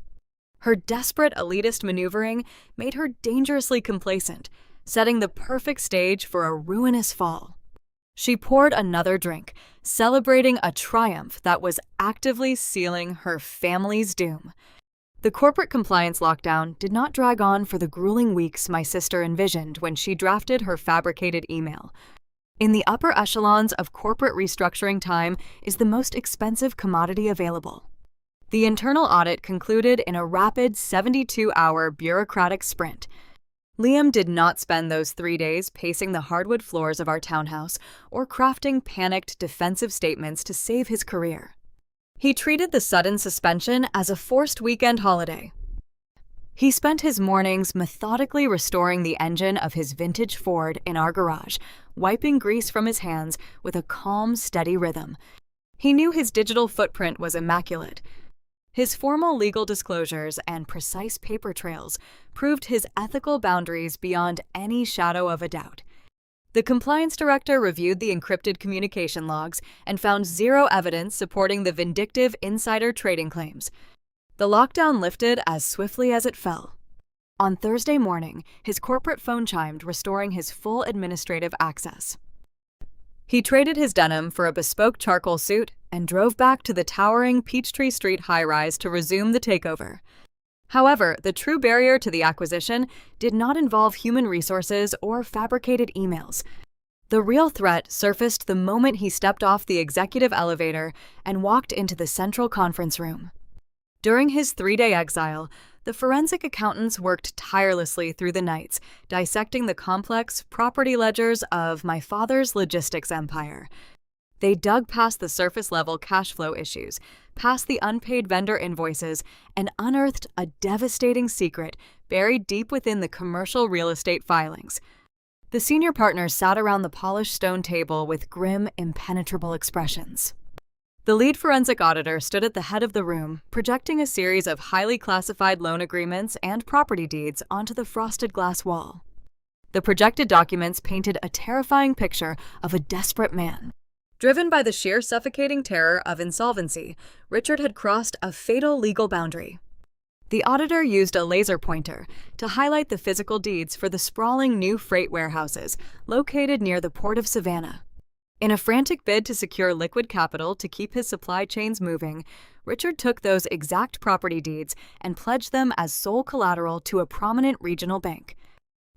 Her desperate elitist maneuvering made her dangerously complacent, setting the perfect stage for a ruinous fall. She poured another drink, celebrating a triumph that was actively sealing her family's doom. The corporate compliance lockdown did not drag on for the grueling weeks my sister envisioned when she drafted her fabricated email. In the upper echelons of corporate restructuring, time is the most expensive commodity available. The internal audit concluded in a rapid 72-hour bureaucratic sprint. Liam did not spend those 3 days pacing the hardwood floors of our townhouse or crafting panicked defensive statements to save his career. He treated the sudden suspension as a forced weekend holiday. He spent his mornings methodically restoring the engine of his vintage Ford in our garage, wiping grease from his hands with a calm, steady rhythm. He knew his digital footprint was immaculate. His formal legal disclosures and precise paper trails proved his ethical boundaries beyond any shadow of a doubt. The compliance director reviewed the encrypted communication logs and found zero evidence supporting the vindictive insider trading claims. The lockdown lifted as swiftly as it fell. On Thursday morning, his corporate phone chimed, restoring his full administrative access. He traded his denim for a bespoke charcoal suit and drove back to the towering Peachtree Street high-rise to resume the takeover. However, the true barrier to the acquisition did not involve human resources or fabricated emails. The real threat surfaced the moment he stepped off the executive elevator and walked into the central conference room. During his 3-day exile, the forensic accountants worked tirelessly through the nights, dissecting the complex property ledgers of my father's logistics empire. They dug past the surface-level cash flow issues, past the unpaid vendor invoices, and unearthed a devastating secret buried deep within the commercial real estate filings. The senior partners sat around the polished stone table with grim, impenetrable expressions. The lead forensic auditor stood at the head of the room, projecting a series of highly classified loan agreements and property deeds onto the frosted glass wall. The projected documents painted a terrifying picture of a desperate man. Driven by the sheer suffocating terror of insolvency, Richard had crossed a fatal legal boundary. The auditor used a laser pointer to highlight the physical deeds for the sprawling new freight warehouses located near the port of Savannah. In a frantic bid to secure liquid capital to keep his supply chains moving, Richard took those exact property deeds and pledged them as sole collateral to a prominent regional bank.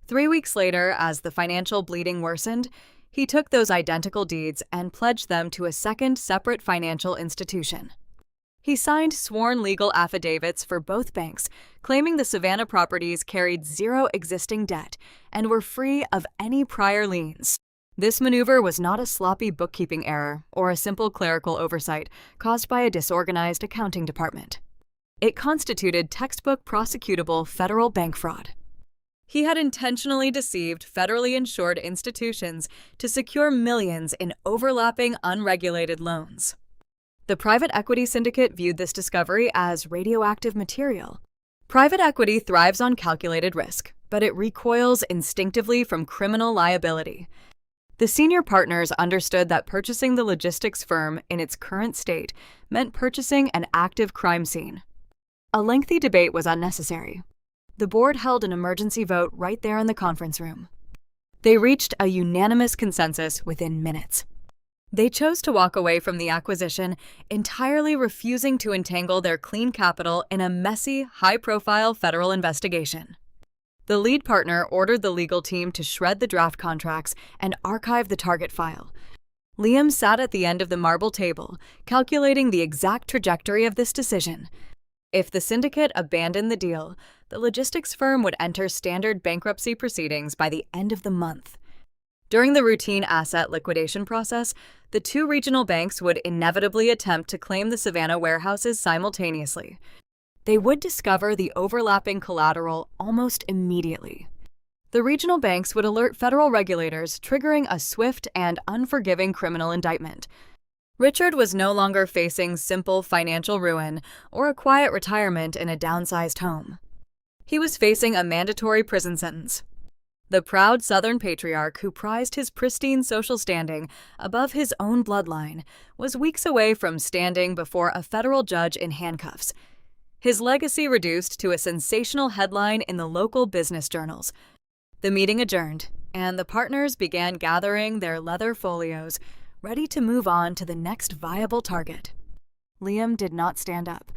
3 weeks later, as the financial bleeding worsened, he took those identical deeds and pledged them to a second separate financial institution. He signed sworn legal affidavits for both banks, claiming the Savannah properties carried zero existing debt and were free of any prior liens. This maneuver was not a sloppy bookkeeping error or a simple clerical oversight caused by a disorganized accounting department. It constituted textbook prosecutable federal bank fraud. He had intentionally deceived federally insured institutions to secure millions in overlapping unregulated loans. The private equity syndicate viewed this discovery as radioactive material. Private equity thrives on calculated risk, but it recoils instinctively from criminal liability. The senior partners understood that purchasing the logistics firm in its current state meant purchasing an active crime scene. A lengthy debate was unnecessary. The board held an emergency vote right there in the conference room. They reached a unanimous consensus within minutes. They chose to walk away from the acquisition, entirely refusing to entangle their clean capital in a messy, high-profile federal investigation. The lead partner ordered the legal team to shred the draft contracts and archive the target file. Liam sat at the end of the marble table, calculating the exact trajectory of this decision. If the syndicate abandoned the deal, the logistics firm would enter standard bankruptcy proceedings by the end of the month. During the routine asset liquidation process, the two regional banks would inevitably attempt to claim the Savannah warehouses simultaneously. They would discover the overlapping collateral almost immediately. The regional banks would alert federal regulators, triggering a swift and unforgiving criminal indictment. Richard was no longer facing simple financial ruin or a quiet retirement in a downsized home. He was facing a mandatory prison sentence. The proud Southern patriarch who prized his pristine social standing above his own bloodline was weeks away from standing before a federal judge in handcuffs. His legacy reduced to a sensational headline in the local business journals. The meeting adjourned, and the partners began gathering their leather folios, ready to move on to the next viable target. Liam did not stand up.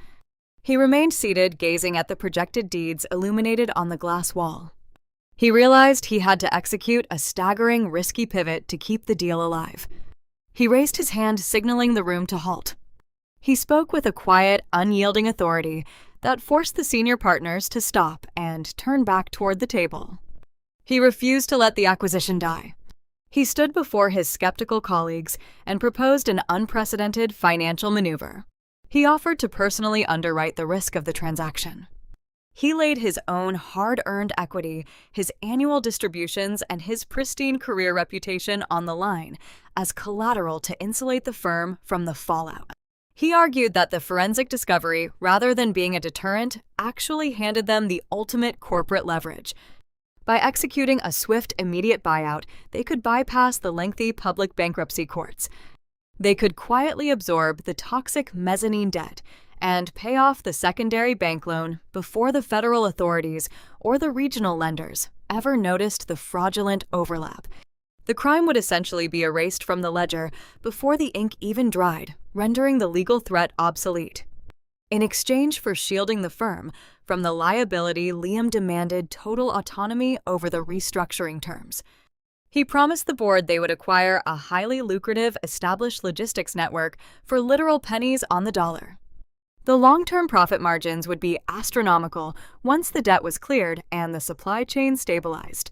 He remained seated, gazing at the projected deeds illuminated on the glass wall. He realized he had to execute a staggering, risky pivot to keep the deal alive. He raised his hand, signaling the room to halt. He spoke with a quiet, unyielding authority that forced the senior partners to stop and turn back toward the table. He refused to let the acquisition die. He stood before his skeptical colleagues and proposed an unprecedented financial maneuver. He offered to personally underwrite the risk of the transaction. He laid his own hard-earned equity, his annual distributions, and his pristine career reputation on the line as collateral to insulate the firm from the fallout. He argued that the forensic discovery, rather than being a deterrent, actually handed them the ultimate corporate leverage. By executing a swift, immediate buyout, they could bypass the lengthy public bankruptcy courts. They could quietly absorb the toxic mezzanine debt and pay off the secondary bank loan before the federal authorities or the regional lenders ever noticed the fraudulent overlap. The crime would essentially be erased from the ledger before the ink even dried, rendering the legal threat obsolete. In exchange for shielding the firm from the liability, Liam demanded total autonomy over the restructuring terms. He promised the board they would acquire a highly lucrative established logistics network for literal pennies on the dollar. The long-term profit margins would be astronomical once the debt was cleared and the supply chain stabilized.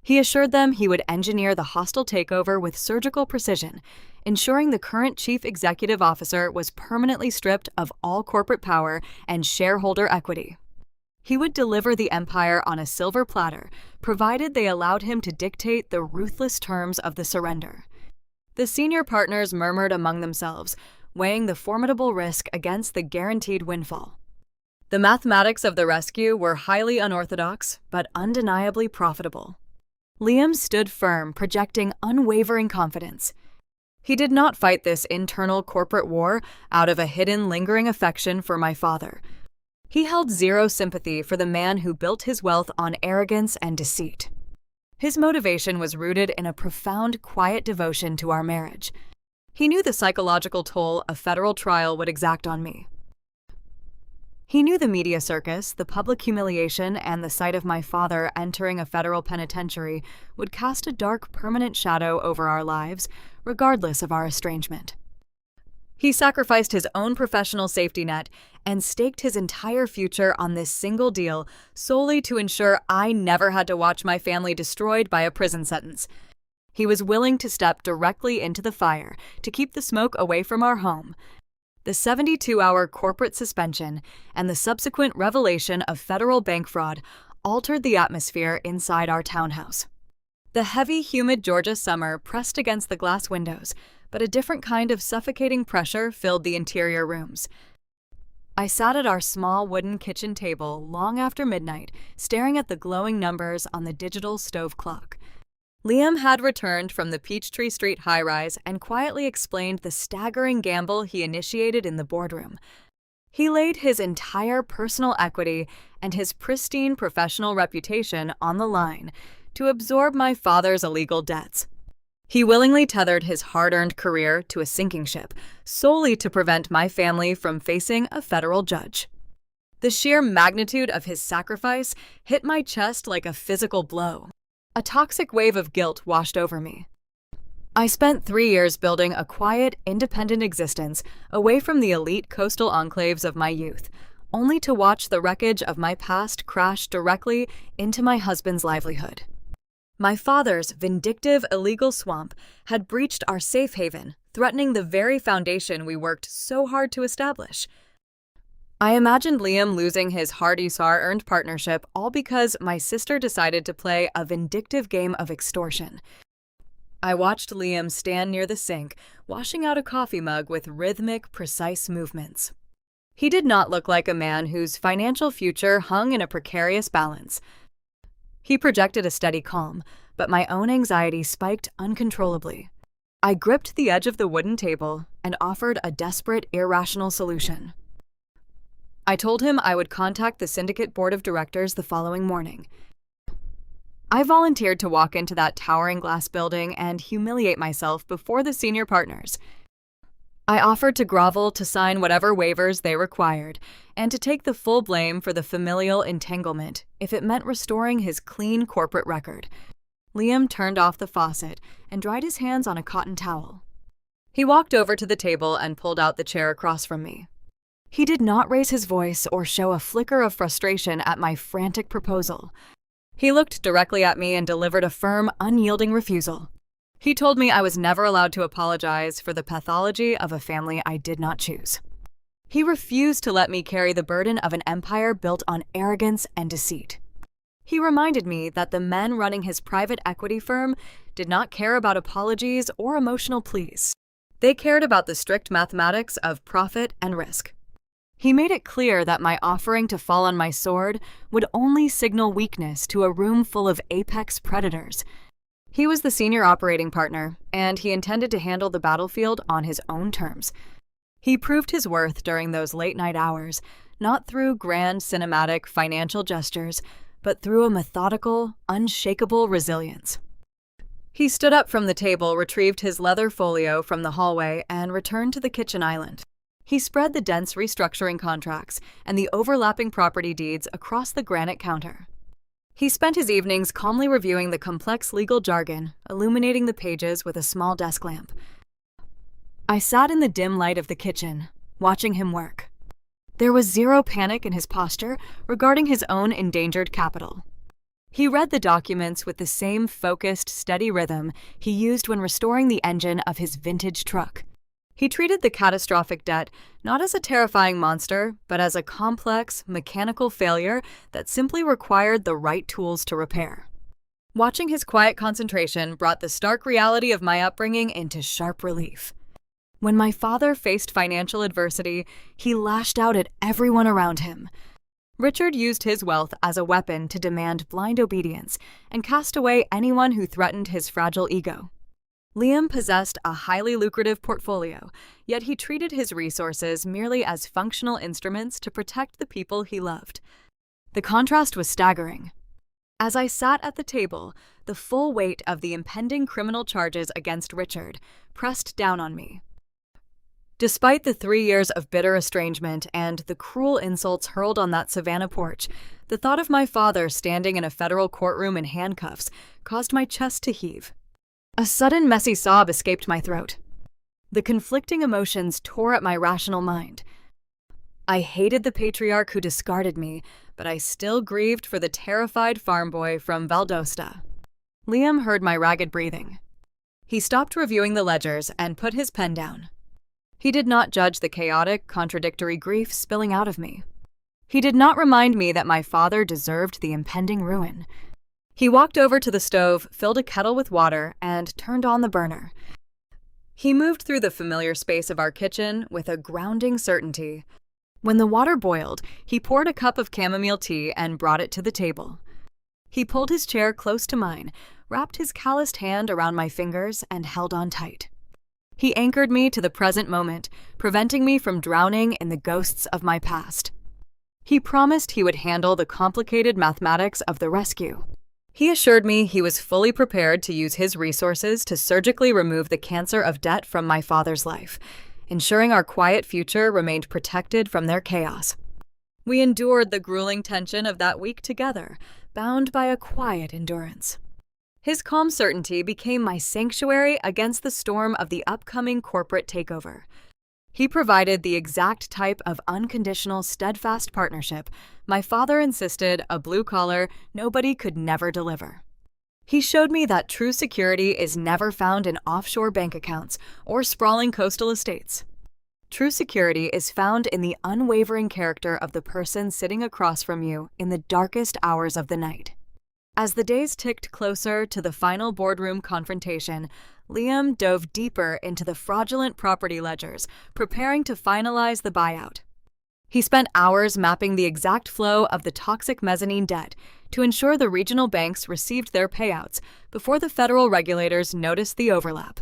He assured them he would engineer the hostile takeover with surgical precision, ensuring the current chief executive officer was permanently stripped of all corporate power and shareholder equity. He would deliver the empire on a silver platter, provided they allowed him to dictate the ruthless terms of the surrender. The senior partners murmured among themselves, weighing the formidable risk against the guaranteed windfall. The mathematics of the rescue were highly unorthodox, but undeniably profitable. Liam stood firm, projecting unwavering confidence. He did not fight this internal corporate war out of a hidden, lingering affection for my father. He held zero sympathy for the man who built his wealth on arrogance and deceit. His motivation was rooted in a profound, quiet devotion to our marriage. He knew the psychological toll a federal trial would exact on me. He knew the media circus, the public humiliation, and the sight of my father entering a federal penitentiary would cast a dark, permanent shadow over our lives, regardless of our estrangement. He sacrificed his own professional safety net and staked his entire future on this single deal solely to ensure I never had to watch my family destroyed by a prison sentence. He was willing to step directly into the fire to keep the smoke away from our home. The 72-hour corporate suspension and the subsequent revelation of federal bank fraud altered the atmosphere inside our townhouse. The heavy, humid Georgia summer pressed against the glass windows, but a different kind of suffocating pressure filled the interior rooms. I sat at our small wooden kitchen table long after midnight, staring at the glowing numbers on the digital stove clock. Liam had returned from the Peachtree Street high-rise and quietly explained the staggering gamble he initiated in the boardroom. He laid his entire personal equity and his pristine professional reputation on the line to absorb my father's illegal debts. He willingly tethered his hard-earned career to a sinking ship, solely to prevent my family from facing a federal judge. The sheer magnitude of his sacrifice hit my chest like a physical blow. A toxic wave of guilt washed over me. I spent 3 years building a quiet, independent existence away from the elite coastal enclaves of my youth, only to watch the wreckage of my past crash directly into my husband's livelihood. My father's vindictive, illegal swamp had breached our safe haven, threatening the very foundation we worked so hard to establish. I imagined Liam losing his hard-earned partnership all because my sister decided to play a vindictive game of extortion. I watched Liam stand near the sink, washing out a coffee mug with rhythmic, precise movements. He did not look like a man whose financial future hung in a precarious balance. He projected a steady calm, but my own anxiety spiked uncontrollably. I gripped the edge of the wooden table and offered a desperate, irrational solution. I told him I would contact the syndicate board of directors the following morning. I volunteered to walk into that towering glass building and humiliate myself before the senior partners. I offered to grovel to sign whatever waivers they required, and to take the full blame for the familial entanglement if it meant restoring his clean corporate record. Liam turned off the faucet and dried his hands on a cotton towel. He walked over to the table and pulled out the chair across from me. He did not raise his voice or show a flicker of frustration at my frantic proposal. He looked directly at me and delivered a firm, unyielding refusal. He told me I was never allowed to apologize for the pathology of a family I did not choose. He refused to let me carry the burden of an empire built on arrogance and deceit. He reminded me that the men running his private equity firm did not care about apologies or emotional pleas. They cared about the strict mathematics of profit and risk. He made it clear that my offering to fall on my sword would only signal weakness to a room full of apex predators. He was the senior operating partner, and he intended to handle the battlefield on his own terms. He proved his worth during those late-night hours, not through grand cinematic financial gestures, but through a methodical, unshakable resilience. He stood up from the table, retrieved his leather folio from the hallway, and returned to the kitchen island. He spread the dense restructuring contracts and the overlapping property deeds across the granite counter. He spent his evenings calmly reviewing the complex legal jargon, illuminating the pages with a small desk lamp. I sat in the dim light of the kitchen, watching him work. There was zero panic in his posture regarding his own endangered capital. He read the documents with the same focused, steady rhythm he used when restoring the engine of his vintage truck. He treated the catastrophic debt not as a terrifying monster, but as a complex, mechanical failure that simply required the right tools to repair. Watching his quiet concentration brought the stark reality of my upbringing into sharp relief. When my father faced financial adversity, he lashed out at everyone around him. Richard used his wealth as a weapon to demand blind obedience and cast away anyone who threatened his fragile ego. Liam possessed a highly lucrative portfolio, yet he treated his resources merely as functional instruments to protect the people he loved. The contrast was staggering. As I sat at the table, the full weight of the impending criminal charges against Richard pressed down on me. Despite the 3 years of bitter estrangement and the cruel insults hurled on that Savannah porch, the thought of my father standing in a federal courtroom in handcuffs caused my chest to heave. A sudden messy sob escaped my throat. The conflicting emotions tore at my rational mind. I hated the patriarch who discarded me, but I still grieved for the terrified farm boy from Valdosta. Liam heard my ragged breathing. He stopped reviewing the ledgers and put his pen down. He did not judge the chaotic, contradictory grief spilling out of me. He did not remind me that my father deserved the impending ruin. He walked over to the stove, filled a kettle with water, and turned on the burner. He moved through the familiar space of our kitchen with a grounding certainty. When the water boiled, he poured a cup of chamomile tea and brought it to the table. He pulled his chair close to mine, wrapped his calloused hand around my fingers, and held on tight. He anchored me to the present moment, preventing me from drowning in the ghosts of my past. He promised he would handle the complicated mathematics of the rescue. He assured me he was fully prepared to use his resources to surgically remove the cancer of debt from my father's life, ensuring our quiet future remained protected from their chaos. We endured the grueling tension of that week together, bound by a quiet endurance. His calm certainty became my sanctuary against the storm of the upcoming corporate takeover. He provided the exact type of unconditional, steadfast partnership my father insisted a blue-collar nobody could never deliver. He showed me that true security is never found in offshore bank accounts or sprawling coastal estates. True security is found in the unwavering character of the person sitting across from you in the darkest hours of the night. As the days ticked closer to the final boardroom confrontation, Liam dove deeper into the fraudulent property ledgers, preparing to finalize the buyout. He spent hours mapping the exact flow of the toxic mezzanine debt to ensure the regional banks received their payouts before the federal regulators noticed the overlap.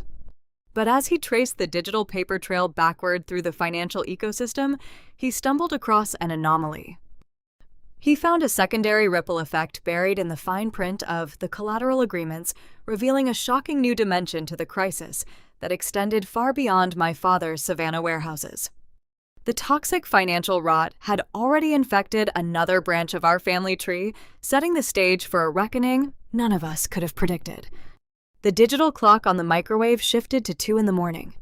But as he traced the digital paper trail backward through the financial ecosystem, he stumbled across an anomaly. He found a secondary ripple effect buried in the fine print of the collateral agreements, revealing a shocking new dimension to the crisis that extended far beyond my father's Savannah warehouses. The toxic financial rot had already infected another branch of our family tree, setting the stage for a reckoning none of us could have predicted. The digital clock on the microwave shifted to 2 a.m.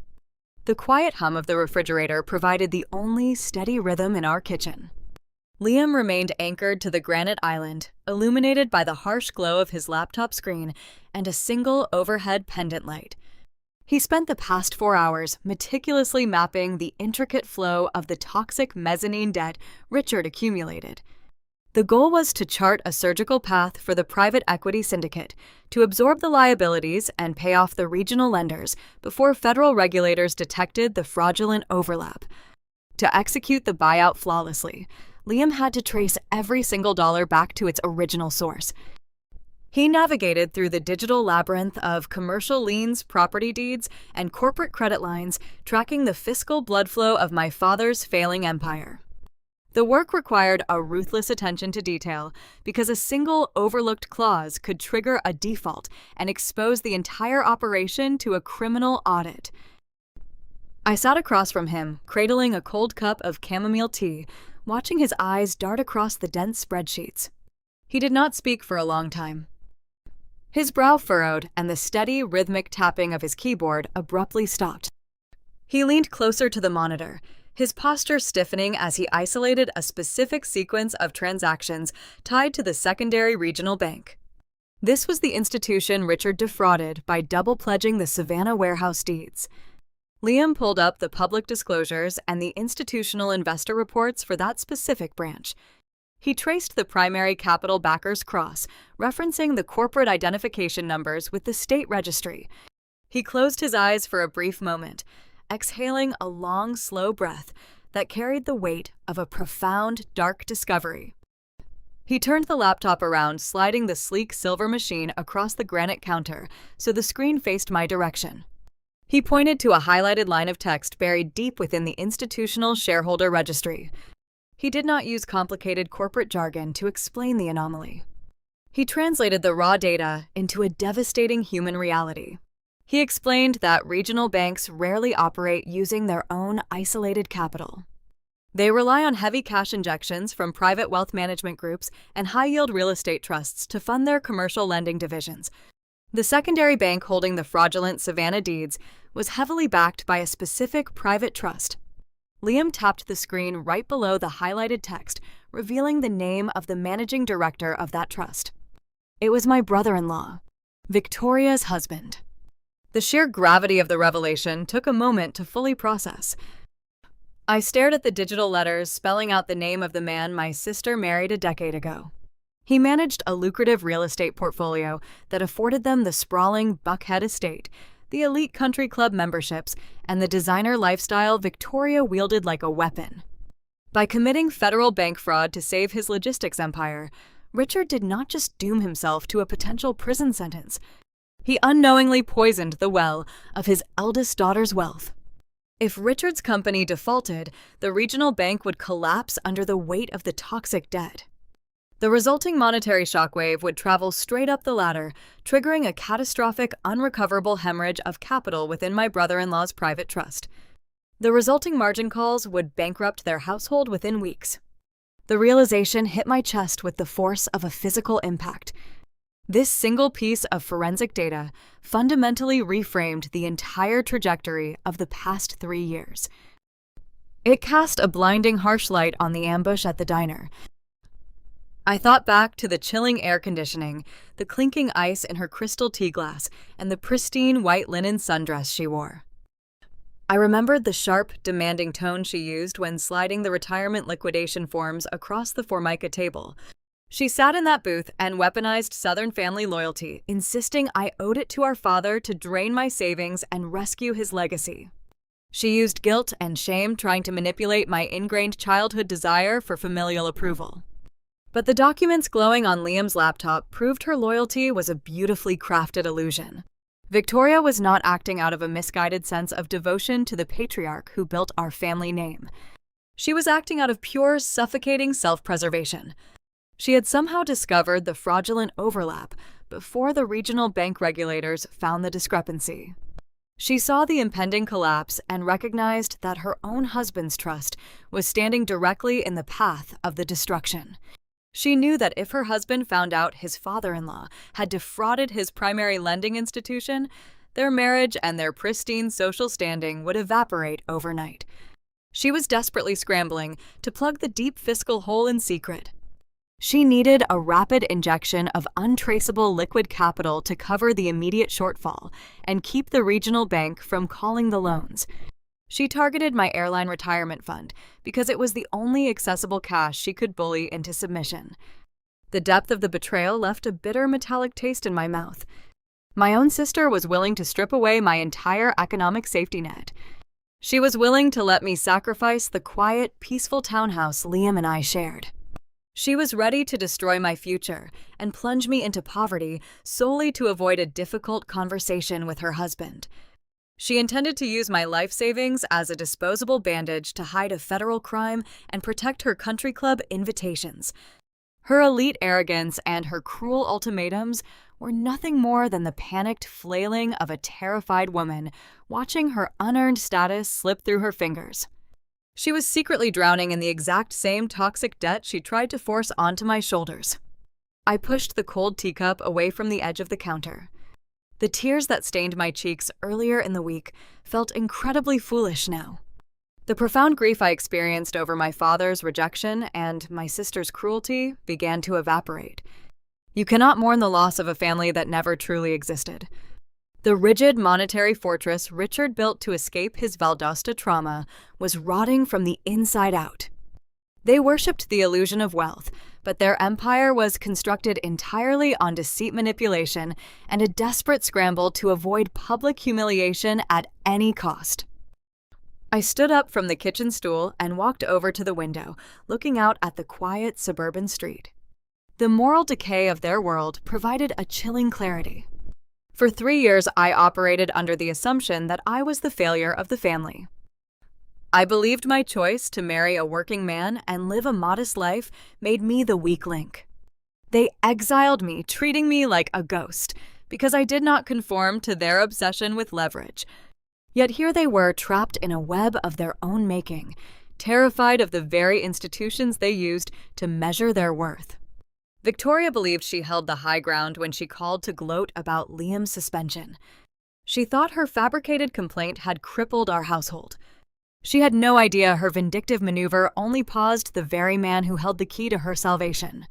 The quiet hum of the refrigerator provided the only steady rhythm in our kitchen. Liam remained anchored to the granite island, illuminated by the harsh glow of his laptop screen and a single overhead pendant light. He spent the past 4 hours meticulously mapping the intricate flow of the toxic mezzanine debt Richard accumulated. The goal was to chart a surgical path for the private equity syndicate to absorb the liabilities and pay off the regional lenders before federal regulators detected the fraudulent overlap. To execute the buyout flawlessly, Liam had to trace every single dollar back to its original source. He navigated through the digital labyrinth of commercial liens, property deeds, and corporate credit lines, tracking the fiscal blood flow of my father's failing empire. The work required a ruthless attention to detail because a single overlooked clause could trigger a default and expose the entire operation to a criminal audit. I sat across from him, cradling a cold cup of chamomile tea, watching his eyes dart across the dense spreadsheets. He did not speak for a long time. His brow furrowed, and the steady, rhythmic tapping of his keyboard abruptly stopped. He leaned closer to the monitor, his posture stiffening as he isolated a specific sequence of transactions tied to the secondary regional bank. This was the institution Richard defrauded by double-pledging the Savannah warehouse deeds. Liam pulled up the public disclosures and the institutional investor reports for that specific branch. He traced the primary capital backers cross, referencing the corporate identification numbers with the state registry. He closed his eyes for a brief moment, exhaling a long, slow breath that carried the weight of a profound, dark discovery. He turned the laptop around, sliding the sleek silver machine across the granite counter so the screen faced my direction. He pointed to a highlighted line of text buried deep within the institutional shareholder registry. He did not use complicated corporate jargon to explain the anomaly. He translated the raw data into a devastating human reality. He explained that regional banks rarely operate using their own isolated capital. They rely on heavy cash injections from private wealth management groups and high-yield real estate trusts to fund their commercial lending divisions. The secondary bank holding the fraudulent Savannah deeds was heavily backed by a specific private trust. Liam tapped the screen right below the highlighted text, revealing the name of the managing director of that trust. It was my brother-in-law, Victoria's husband. The sheer gravity of the revelation took a moment to fully process. I stared at the digital letters spelling out the name of the man my sister married a decade ago. He managed a lucrative real estate portfolio that afforded them the sprawling Buckhead estate, the elite country club memberships, and the designer lifestyle Victoria wielded like a weapon. By committing federal bank fraud to save his logistics empire, Richard did not just doom himself to a potential prison sentence. He unknowingly poisoned the well of his eldest daughter's wealth. If Richard's company defaulted, the regional bank would collapse under the weight of the toxic debt. The resulting monetary shockwave would travel straight up the ladder, triggering a catastrophic, unrecoverable hemorrhage of capital within my brother-in-law's private trust. The resulting margin calls would bankrupt their household within weeks. The realization hit my chest with the force of a physical impact. This single piece of forensic data fundamentally reframed the entire trajectory of the past 3 years. It cast a blinding harsh light on the ambush at the diner. I thought back to the chilling air conditioning, the clinking ice in her crystal tea glass, and the pristine white linen sundress she wore. I remembered the sharp, demanding tone she used when sliding the retirement liquidation forms across the Formica table. She sat in that booth and weaponized Southern family loyalty, insisting I owed it to our father to drain my savings and rescue his legacy. She used guilt and shame, trying to manipulate my ingrained childhood desire for familial approval. But the documents glowing on Liam's laptop proved her loyalty was a beautifully crafted illusion. Victoria was not acting out of a misguided sense of devotion to the patriarch who built our family name. She was acting out of pure, suffocating self-preservation. She had somehow discovered the fraudulent overlap before the regional bank regulators found the discrepancy. She saw the impending collapse and recognized that her own husband's trust was standing directly in the path of the destruction. She knew that if her husband found out his father-in-law had defrauded his primary lending institution, their marriage and their pristine social standing would evaporate overnight. She was desperately scrambling to plug the deep fiscal hole in secret. She needed a rapid injection of untraceable liquid capital to cover the immediate shortfall and keep the regional bank from calling the loans. She targeted my airline retirement fund because it was the only accessible cash she could bully into submission. The depth of the betrayal left a bitter metallic taste in my mouth. My own sister was willing to strip away my entire economic safety net. She was willing to let me sacrifice the quiet, peaceful townhouse Liam and I shared. She was ready to destroy my future and plunge me into poverty solely to avoid a difficult conversation with her husband. She intended to use my life savings as a disposable bandage to hide a federal crime and protect her country club invitations. Her elite arrogance and her cruel ultimatums were nothing more than the panicked flailing of a terrified woman watching her unearned status slip through her fingers. She was secretly drowning in the exact same toxic debt she tried to force onto my shoulders. I pushed the cold teacup away from the edge of the counter. The tears that stained my cheeks earlier in the week felt incredibly foolish now. The profound grief I experienced over my father's rejection and my sister's cruelty began to evaporate. You cannot mourn the loss of a family that never truly existed. The rigid monetary fortress Richard built to escape his Valdosta trauma was rotting from the inside out. They worshipped the illusion of wealth, but their empire was constructed entirely on deceit, manipulation, and a desperate scramble to avoid public humiliation at any cost. I stood up from the kitchen stool and walked over to the window, looking out at the quiet suburban street. The moral decay of their world provided a chilling clarity. For 3 years, I operated under the assumption that I was the failure of the family. I believed my choice to marry a working man and live a modest life made me the weak link. They exiled me, treating me like a ghost, because I did not conform to their obsession with leverage. Yet here they were, trapped in a web of their own making, terrified of the very institutions they used to measure their worth. Victoria believed she held the high ground when she called to gloat about Liam's suspension. She thought her fabricated complaint had crippled our household. She had no idea her vindictive maneuver only paused the very man who held the key to her salvation.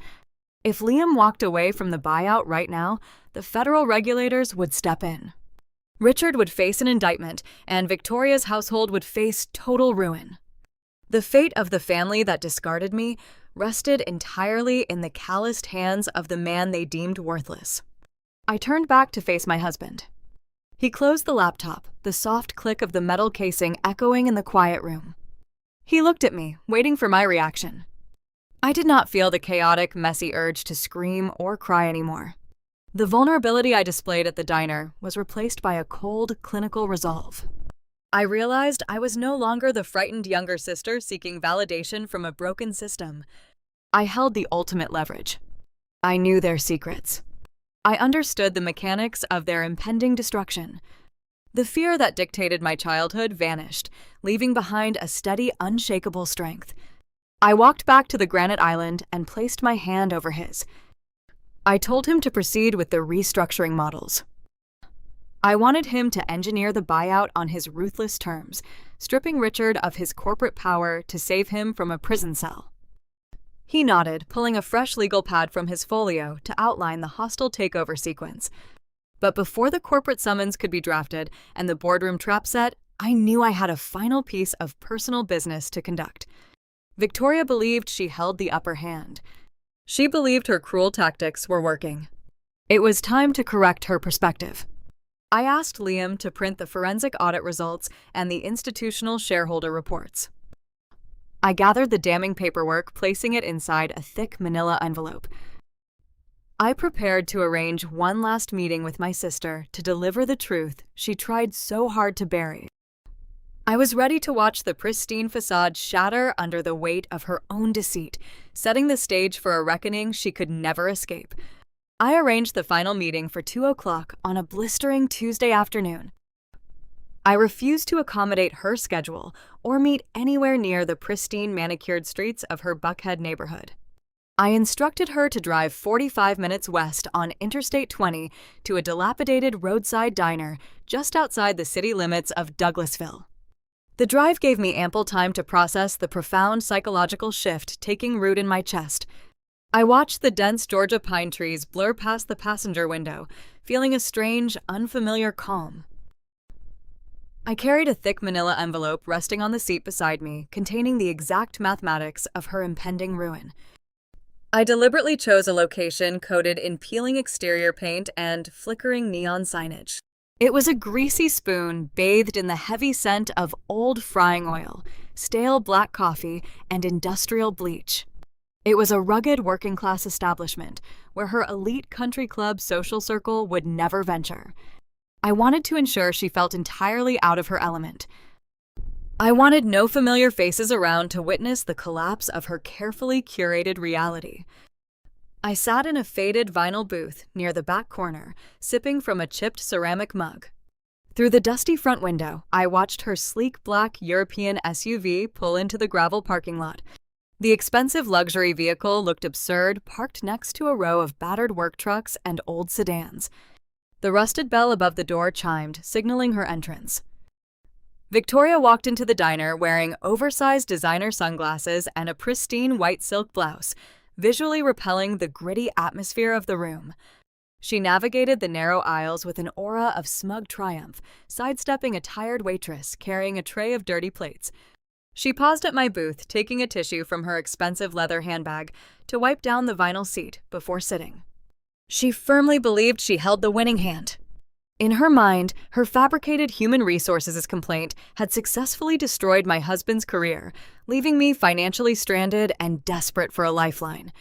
If Liam walked away from the buyout right now, the federal regulators would step in. Richard would face an indictment, and Victoria's household would face total ruin. The fate of the family that discarded me rested entirely in the calloused hands of the man they deemed worthless. I turned back to face my husband. He closed the laptop, the soft click of the metal casing echoing in the quiet room. He looked at me, waiting for my reaction. I did not feel the chaotic, messy urge to scream or cry anymore. The vulnerability I displayed at the diner was replaced by a cold, clinical resolve. I realized I was no longer the frightened younger sister seeking validation from a broken system. I held the ultimate leverage. I knew their secrets. I understood the mechanics of their impending destruction. The fear that dictated my childhood vanished, leaving behind a steady, unshakable strength. I walked back to the granite island and placed my hand over his. I told him to proceed with the restructuring models. I wanted him to engineer the buyout on his ruthless terms, stripping Richard of his corporate power to save him from a prison cell. He nodded, pulling a fresh legal pad from his folio to outline the hostile takeover sequence. But before the corporate summons could be drafted and the boardroom trap set, I knew I had a final piece of personal business to conduct. Victoria believed she held the upper hand. She believed her cruel tactics were working. It was time to correct her perspective. I asked Liam to print the forensic audit results and the institutional shareholder reports. I gathered the damning paperwork, placing it inside a thick manila envelope. I prepared to arrange one last meeting with my sister to deliver the truth she tried so hard to bury. I was ready to watch the pristine facade shatter under the weight of her own deceit, setting the stage for a reckoning she could never escape. I arranged the final meeting for 2 o'clock on a blistering Tuesday afternoon. I refused to accommodate her schedule or meet anywhere near the pristine manicured streets of her Buckhead neighborhood. I instructed her to drive 45 minutes west on Interstate 20 to a dilapidated roadside diner just outside the city limits of Douglasville. The drive gave me ample time to process the profound psychological shift taking root in my chest. I watched the dense Georgia pine trees blur past the passenger window, feeling a strange, unfamiliar calm. I carried a thick manila envelope resting on the seat beside me, containing the exact mathematics of her impending ruin. I deliberately chose a location coated in peeling exterior paint and flickering neon signage. It was a greasy spoon bathed in the heavy scent of old frying oil, stale black coffee, and industrial bleach. It was a rugged working-class establishment where her elite country club social circle would never venture. I wanted to ensure she felt entirely out of her element. I wanted no familiar faces around to witness the collapse of her carefully curated reality. I sat in a faded vinyl booth near the back corner, sipping from a chipped ceramic mug. Through the dusty front window, I watched her sleek black European SUV pull into the gravel parking lot. The expensive luxury vehicle looked absurd, parked next to a row of battered work trucks and old sedans. The rusted bell above the door chimed, signaling her entrance. Victoria walked into the diner wearing oversized designer sunglasses and a pristine white silk blouse, visually repelling the gritty atmosphere of the room. She navigated the narrow aisles with an aura of smug triumph, sidestepping a tired waitress carrying a tray of dirty plates. She paused at my booth, taking a tissue from her expensive leather handbag to wipe down the vinyl seat before sitting. She firmly believed she held the winning hand. In her mind, her fabricated human resources complaint had successfully destroyed my husband's career, leaving me financially stranded and desperate for a lifeline.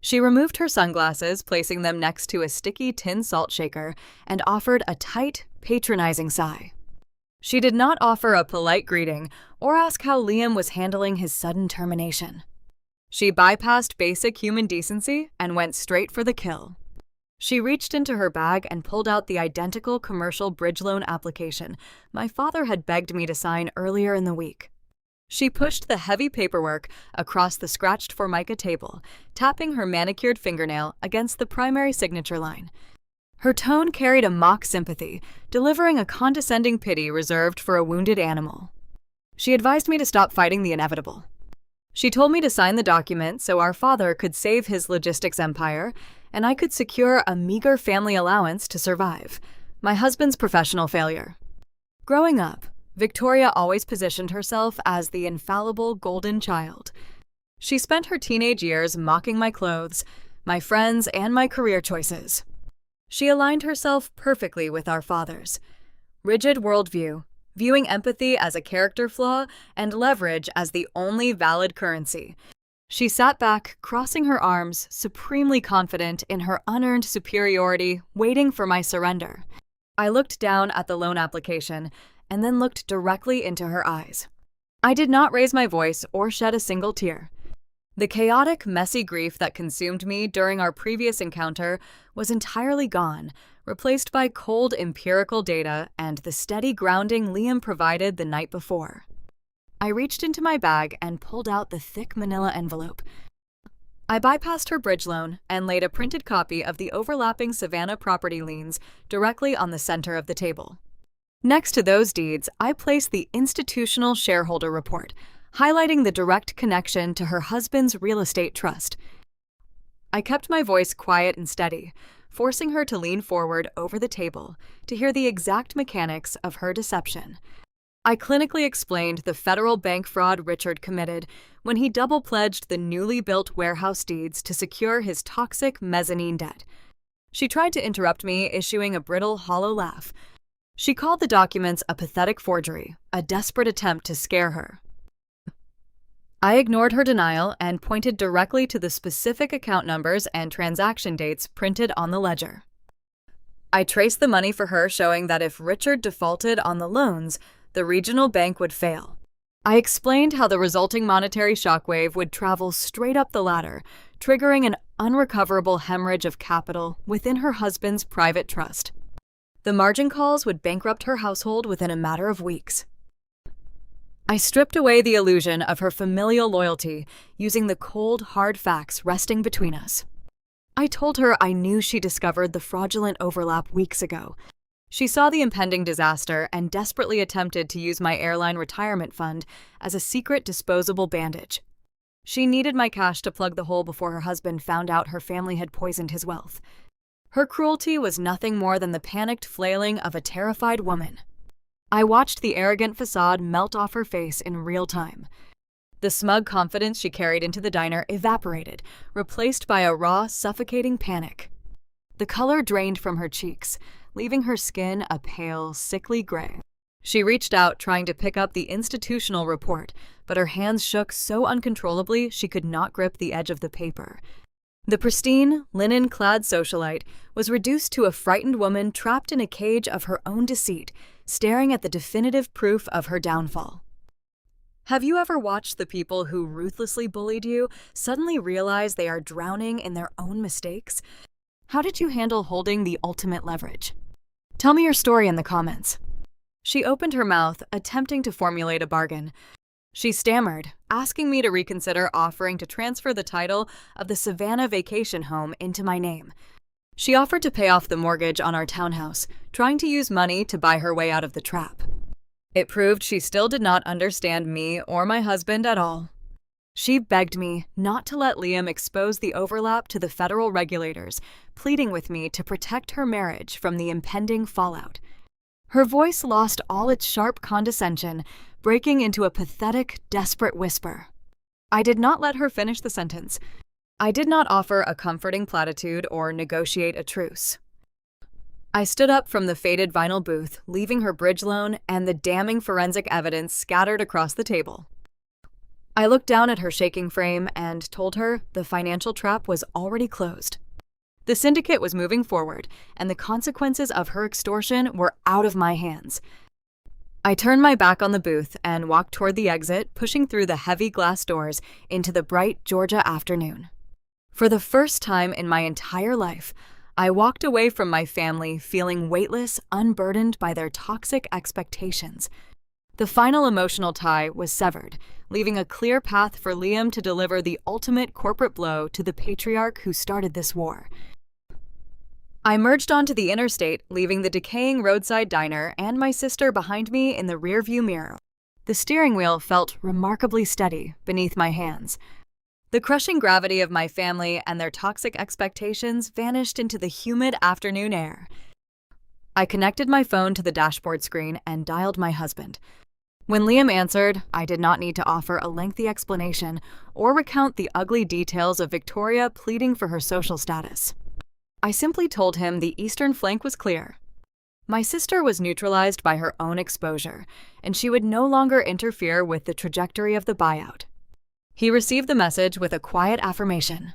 She removed her sunglasses, placing them next to a sticky tin salt shaker, and offered a tight, patronizing sigh. She did not offer a polite greeting or ask how Liam was handling his sudden termination. She bypassed basic human decency and went straight for the kill. She reached into her bag and pulled out the identical commercial bridge loan application my father had begged me to sign earlier in the week. She pushed the heavy paperwork across the scratched Formica table, tapping her manicured fingernail against the primary signature line. Her tone carried a mock sympathy, delivering a condescending pity reserved for a wounded animal. She advised me to stop fighting the inevitable. She told me to sign the document so our father could save his logistics empire, and I could secure a meager family allowance to survive, my husband's professional failure. Growing up, Victoria always positioned herself as the infallible golden child. She spent her teenage years mocking my clothes, my friends, and my career choices. She aligned herself perfectly with our father's. Rigid worldview, viewing empathy as a character flaw and leverage as the only valid currency. She sat back, crossing her arms, supremely confident in her unearned superiority, waiting for my surrender. I looked down at the loan application and then looked directly into her eyes. I did not raise my voice or shed a single tear. The chaotic, messy grief that consumed me during our previous encounter was entirely gone, replaced by cold empirical data and the steady grounding Liam provided the night before. I reached into my bag and pulled out the thick manila envelope. I bypassed her bridge loan and laid a printed copy of the overlapping Savannah property liens directly on the center of the table. Next to those deeds, I placed the institutional shareholder report, highlighting the direct connection to her husband's real estate trust. I kept my voice quiet and steady, forcing her to lean forward over the table to hear the exact mechanics of her deception. I clinically explained the federal bank fraud Richard committed when he double-pledged the newly built warehouse deeds to secure his toxic mezzanine debt. She tried to interrupt me, issuing a brittle, hollow laugh. She called the documents a pathetic forgery, a desperate attempt to scare her. I ignored her denial and pointed directly to the specific account numbers and transaction dates printed on the ledger. I traced the money for her, showing that if Richard defaulted on the loans, the regional bank would fail. I explained how the resulting monetary shockwave would travel straight up the ladder, triggering an unrecoverable hemorrhage of capital within her husband's private trust. The margin calls would bankrupt her household within a matter of weeks. I stripped away the illusion of her familial loyalty, using the cold, hard facts resting between us. I told her I knew she discovered the fraudulent overlap weeks ago. She saw the impending disaster and desperately attempted to use my airline retirement fund as a secret disposable bandage. She needed my cash to plug the hole before her husband found out her family had poisoned his wealth. Her cruelty was nothing more than the panicked flailing of a terrified woman. I watched the arrogant facade melt off her face in real time. The smug confidence she carried into the diner evaporated, replaced by a raw, suffocating panic. The color drained from her cheeks, leaving her skin a pale, sickly gray. She reached out, trying to pick up the institutional report, but her hands shook so uncontrollably she could not grip the edge of the paper. The pristine, linen-clad socialite was reduced to a frightened woman trapped in a cage of her own deceit, staring at the definitive proof of her downfall. Have you ever watched the people who ruthlessly bullied you suddenly realize they are drowning in their own mistakes? How did you handle holding the ultimate leverage? Tell me your story in the comments. She opened her mouth, attempting to formulate a bargain. She stammered, asking me to reconsider offering to transfer the title of the Savannah vacation home into my name. She offered to pay off the mortgage on our townhouse, trying to use money to buy her way out of the trap. It proved she still did not understand me or my husband at all. She begged me not to let Liam expose the overlap to the federal regulators, pleading with me to protect her marriage from the impending fallout. Her voice lost all its sharp condescension, breaking into a pathetic, desperate whisper. I did not let her finish the sentence. I did not offer a comforting platitude or negotiate a truce. I stood up from the faded vinyl booth, leaving her bridge loan and the damning forensic evidence scattered across the table. I looked down at her shaking frame and told her the financial trap was already closed. The syndicate was moving forward, and the consequences of her extortion were out of my hands. I turned my back on the booth and walked toward the exit, pushing through the heavy glass doors into the bright Georgia afternoon. For the first time in my entire life, I walked away from my family feeling weightless, unburdened by their toxic expectations. The final emotional tie was severed, leaving a clear path for Liam to deliver the ultimate corporate blow to the patriarch who started this war. I merged onto the interstate, leaving the decaying roadside diner and my sister behind me in the rearview mirror. The steering wheel felt remarkably steady beneath my hands. The crushing gravity of my family and their toxic expectations vanished into the humid afternoon air. I connected my phone to the dashboard screen and dialed my husband. When Liam answered, I did not need to offer a lengthy explanation or recount the ugly details of Victoria pleading for her social status. I simply told him the eastern flank was clear. My sister was neutralized by her own exposure, and she would no longer interfere with the trajectory of the buyout. He received the message with a quiet affirmation.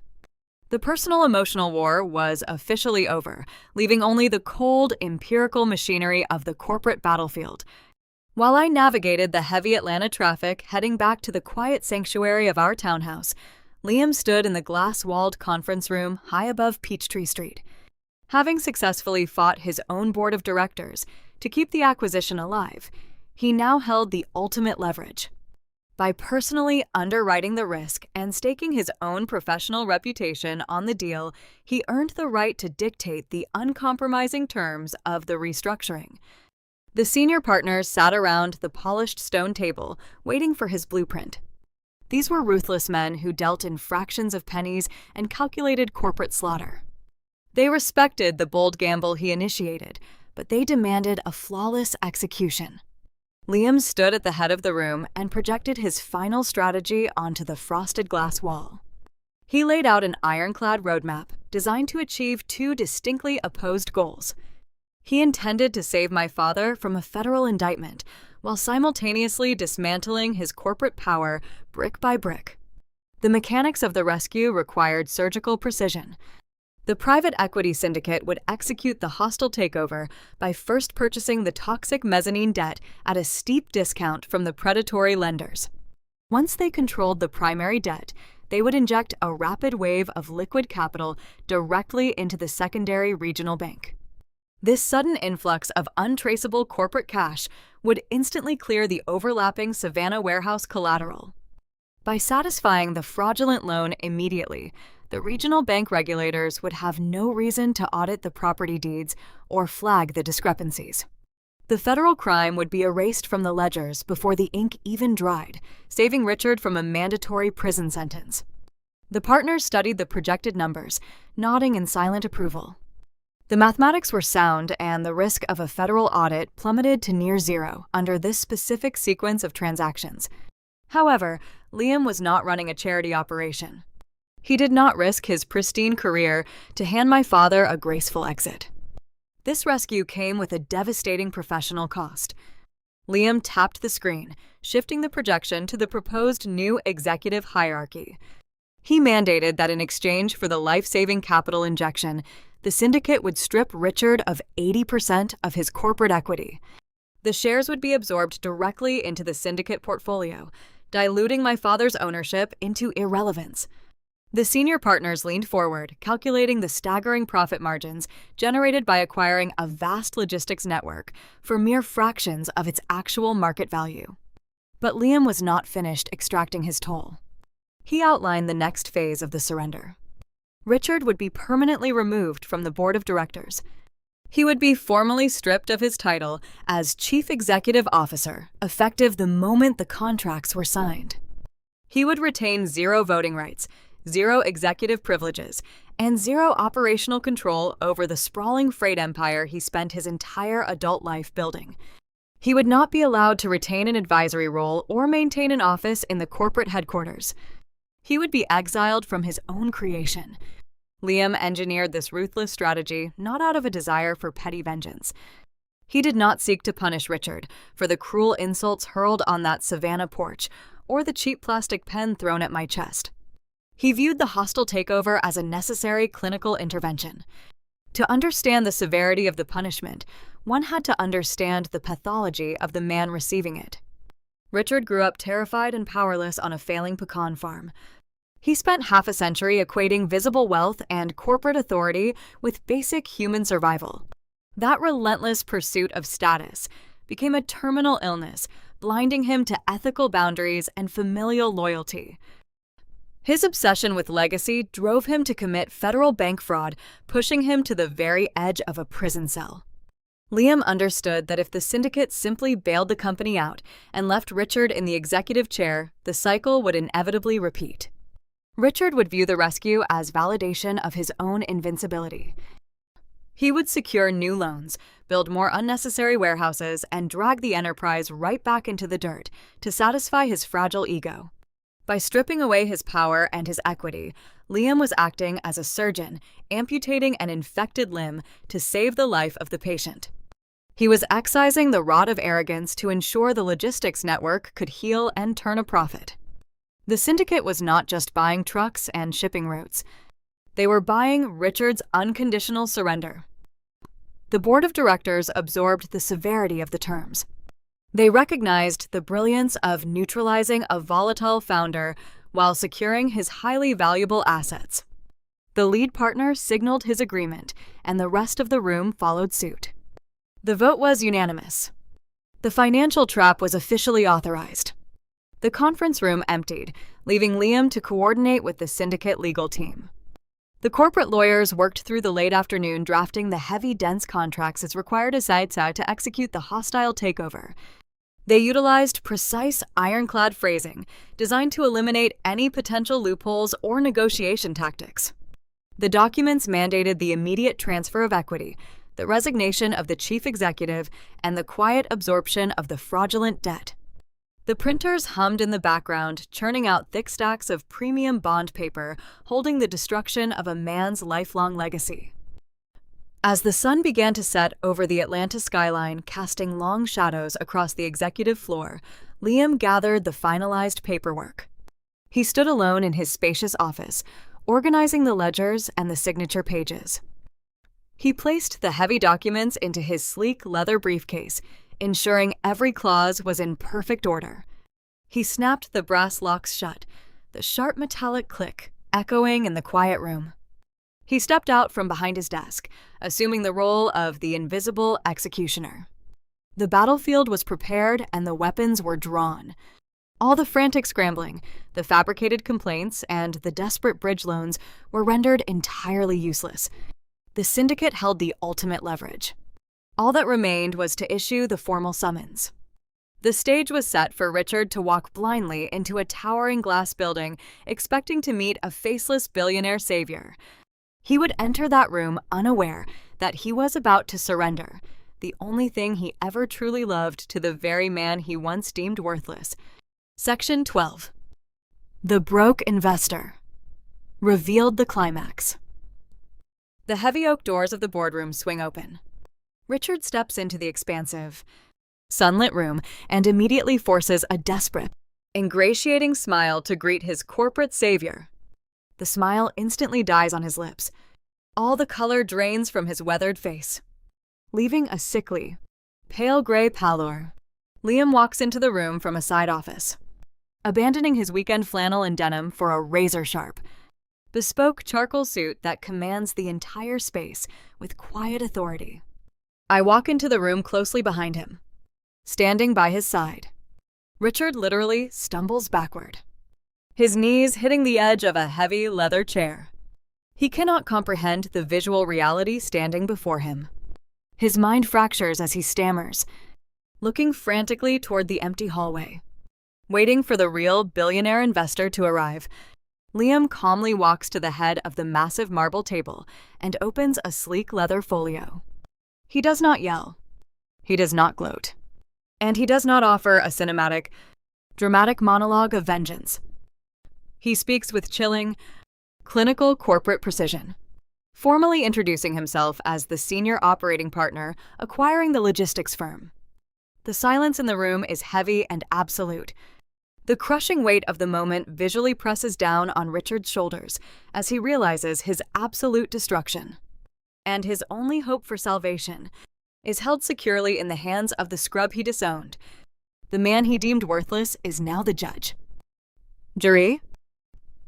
The personal-emotional war was officially over, leaving only the cold, empirical machinery of the corporate battlefield. While I navigated the heavy Atlanta traffic heading back to the quiet sanctuary of our townhouse, Liam stood in the glass-walled conference room high above Peachtree Street. Having successfully fought his own board of directors to keep the acquisition alive, he now held the ultimate leverage. By personally underwriting the risk and staking his own professional reputation on the deal, he earned the right to dictate the uncompromising terms of the restructuring. The senior partners sat around the polished stone table, waiting for his blueprint. These were ruthless men who dealt in fractions of pennies and calculated corporate slaughter. They respected the bold gamble he initiated, but they demanded a flawless execution. Liam stood at the head of the room and projected his final strategy onto the frosted glass wall. He laid out an ironclad roadmap designed to achieve two distinctly opposed goals. He intended to save my father from a federal indictment while simultaneously dismantling his corporate power brick by brick. The mechanics of the rescue required surgical precision. The private equity syndicate would execute the hostile takeover by first purchasing the toxic mezzanine debt at a steep discount from the predatory lenders. Once they controlled the primary debt, they would inject a rapid wave of liquid capital directly into the secondary regional bank. This sudden influx of untraceable corporate cash would instantly clear the overlapping Savannah warehouse collateral. By satisfying the fraudulent loan immediately, the regional bank regulators would have no reason to audit the property deeds or flag the discrepancies. The federal crime would be erased from the ledgers before the ink even dried, saving Richard from a mandatory prison sentence. The partners studied the projected numbers, nodding in silent approval. The mathematics were sound, and the risk of a federal audit plummeted to near zero under this specific sequence of transactions. However, Liam was not running a charity operation. He did not risk his pristine career to hand my father a graceful exit. This rescue came with a devastating professional cost. Liam tapped the screen, shifting the projection to the proposed new executive hierarchy. He mandated that in exchange for the life-saving capital injection, the syndicate would strip Richard of 80% of his corporate equity. The shares would be absorbed directly into the syndicate portfolio, diluting my father's ownership into irrelevance. The senior partners leaned forward, calculating the staggering profit margins generated by acquiring a vast logistics network for mere fractions of its actual market value. But Liam was not finished extracting his toll. He outlined the next phase of the surrender. Richard would be permanently removed from the board of directors. He would be formally stripped of his title as Chief Executive Officer, effective the moment the contracts were signed. He would retain zero voting rights, zero executive privileges, and zero operational control over the sprawling freight empire he spent his entire adult life building. He would not be allowed to retain an advisory role or maintain an office in the corporate headquarters. He would be exiled from his own creation. Liam engineered this ruthless strategy not out of a desire for petty vengeance. He did not seek to punish Richard for the cruel insults hurled on that Savannah porch or the cheap plastic pen thrown at my chest. He viewed the hostile takeover as a necessary clinical intervention. To understand the severity of the punishment, one had to understand the pathology of the man receiving it. Richard grew up terrified and powerless on a failing pecan farm. He spent half a century equating visible wealth and corporate authority with basic human survival. That relentless pursuit of status became a terminal illness, blinding him to ethical boundaries and familial loyalty. His obsession with legacy drove him to commit federal bank fraud, pushing him to the very edge of a prison cell. Liam understood that if the syndicate simply bailed the company out and left Richard in the executive chair, the cycle would inevitably repeat. Richard would view the rescue as validation of his own invincibility. He would secure new loans, build more unnecessary warehouses, and drag the enterprise right back into the dirt to satisfy his fragile ego. By stripping away his power and his equity, Liam was acting as a surgeon, amputating an infected limb to save the life of the patient. He was excising the rod of arrogance to ensure the logistics network could heal and turn a profit. The syndicate was not just buying trucks and shipping routes. They were buying Richard's unconditional surrender. The board of directors absorbed the severity of the terms. They recognized the brilliance of neutralizing a volatile founder while securing his highly valuable assets. The lead partner signaled his agreement, and the rest of the room followed suit. The vote was unanimous. The financial trap was officially authorized. The conference room emptied, leaving Liam to coordinate with the syndicate legal team. The corporate lawyers worked through the late afternoon drafting the heavy, dense contracts as required as Zaitsa to execute the hostile takeover. They utilized precise, ironclad phrasing designed to eliminate any potential loopholes or negotiation tactics. The documents mandated the immediate transfer of equity, the resignation of the chief executive, and the quiet absorption of the fraudulent debt. The printers hummed in the background, churning out thick stacks of premium bond paper, holding the destruction of a man's lifelong legacy. As the sun began to set over the Atlanta skyline, casting long shadows across the executive floor, Liam gathered the finalized paperwork. He stood alone in his spacious office, organizing the ledgers and the signature pages. He placed the heavy documents into his sleek leather briefcase, ensuring every clause was in perfect order. He snapped the brass locks shut, the sharp metallic click echoing in the quiet room. He stepped out from behind his desk, assuming the role of the invisible executioner. The battlefield was prepared and the weapons were drawn. All the frantic scrambling, the fabricated complaints, and the desperate bridge loans were rendered entirely useless. The syndicate held the ultimate leverage. All that remained was to issue the formal summons. The stage was set for Richard to walk blindly into a towering glass building, expecting to meet a faceless billionaire savior. He would enter that room unaware that he was about to surrender, the only thing he ever truly loved, to the very man he once deemed worthless. Section 12. The Broke Investor. Revealed the climax. The heavy oak doors of the boardroom swing open. Richard steps into the expansive, sunlit room and immediately forces a desperate, ingratiating smile to greet his corporate savior. The smile instantly dies on his lips. All the color drains from his weathered face, leaving a sickly, pale gray pallor. Liam walks into the room from a side office, abandoning his weekend flannel and denim for a razor-sharp, bespoke charcoal suit that commands the entire space with quiet authority. I walk into the room closely behind him. Standing by his side, Richard literally stumbles backward, his knees hitting the edge of a heavy leather chair. He cannot comprehend the visual reality standing before him. His mind fractures as he stammers, looking frantically toward the empty hallway. Waiting for the real billionaire investor to arrive, Liam calmly walks to the head of the massive marble table and opens a sleek leather folio. He does not yell. He does not gloat. And he does not offer a cinematic, dramatic monologue of vengeance. He speaks with chilling, clinical corporate precision, formally introducing himself as the senior operating partner acquiring the logistics firm. The silence in the room is heavy and absolute. The crushing weight of the moment visually presses down on Richard's shoulders as he realizes his absolute destruction. And his only hope for salvation is held securely in the hands of the scrub he disowned. The man he deemed worthless is now the judge, jury,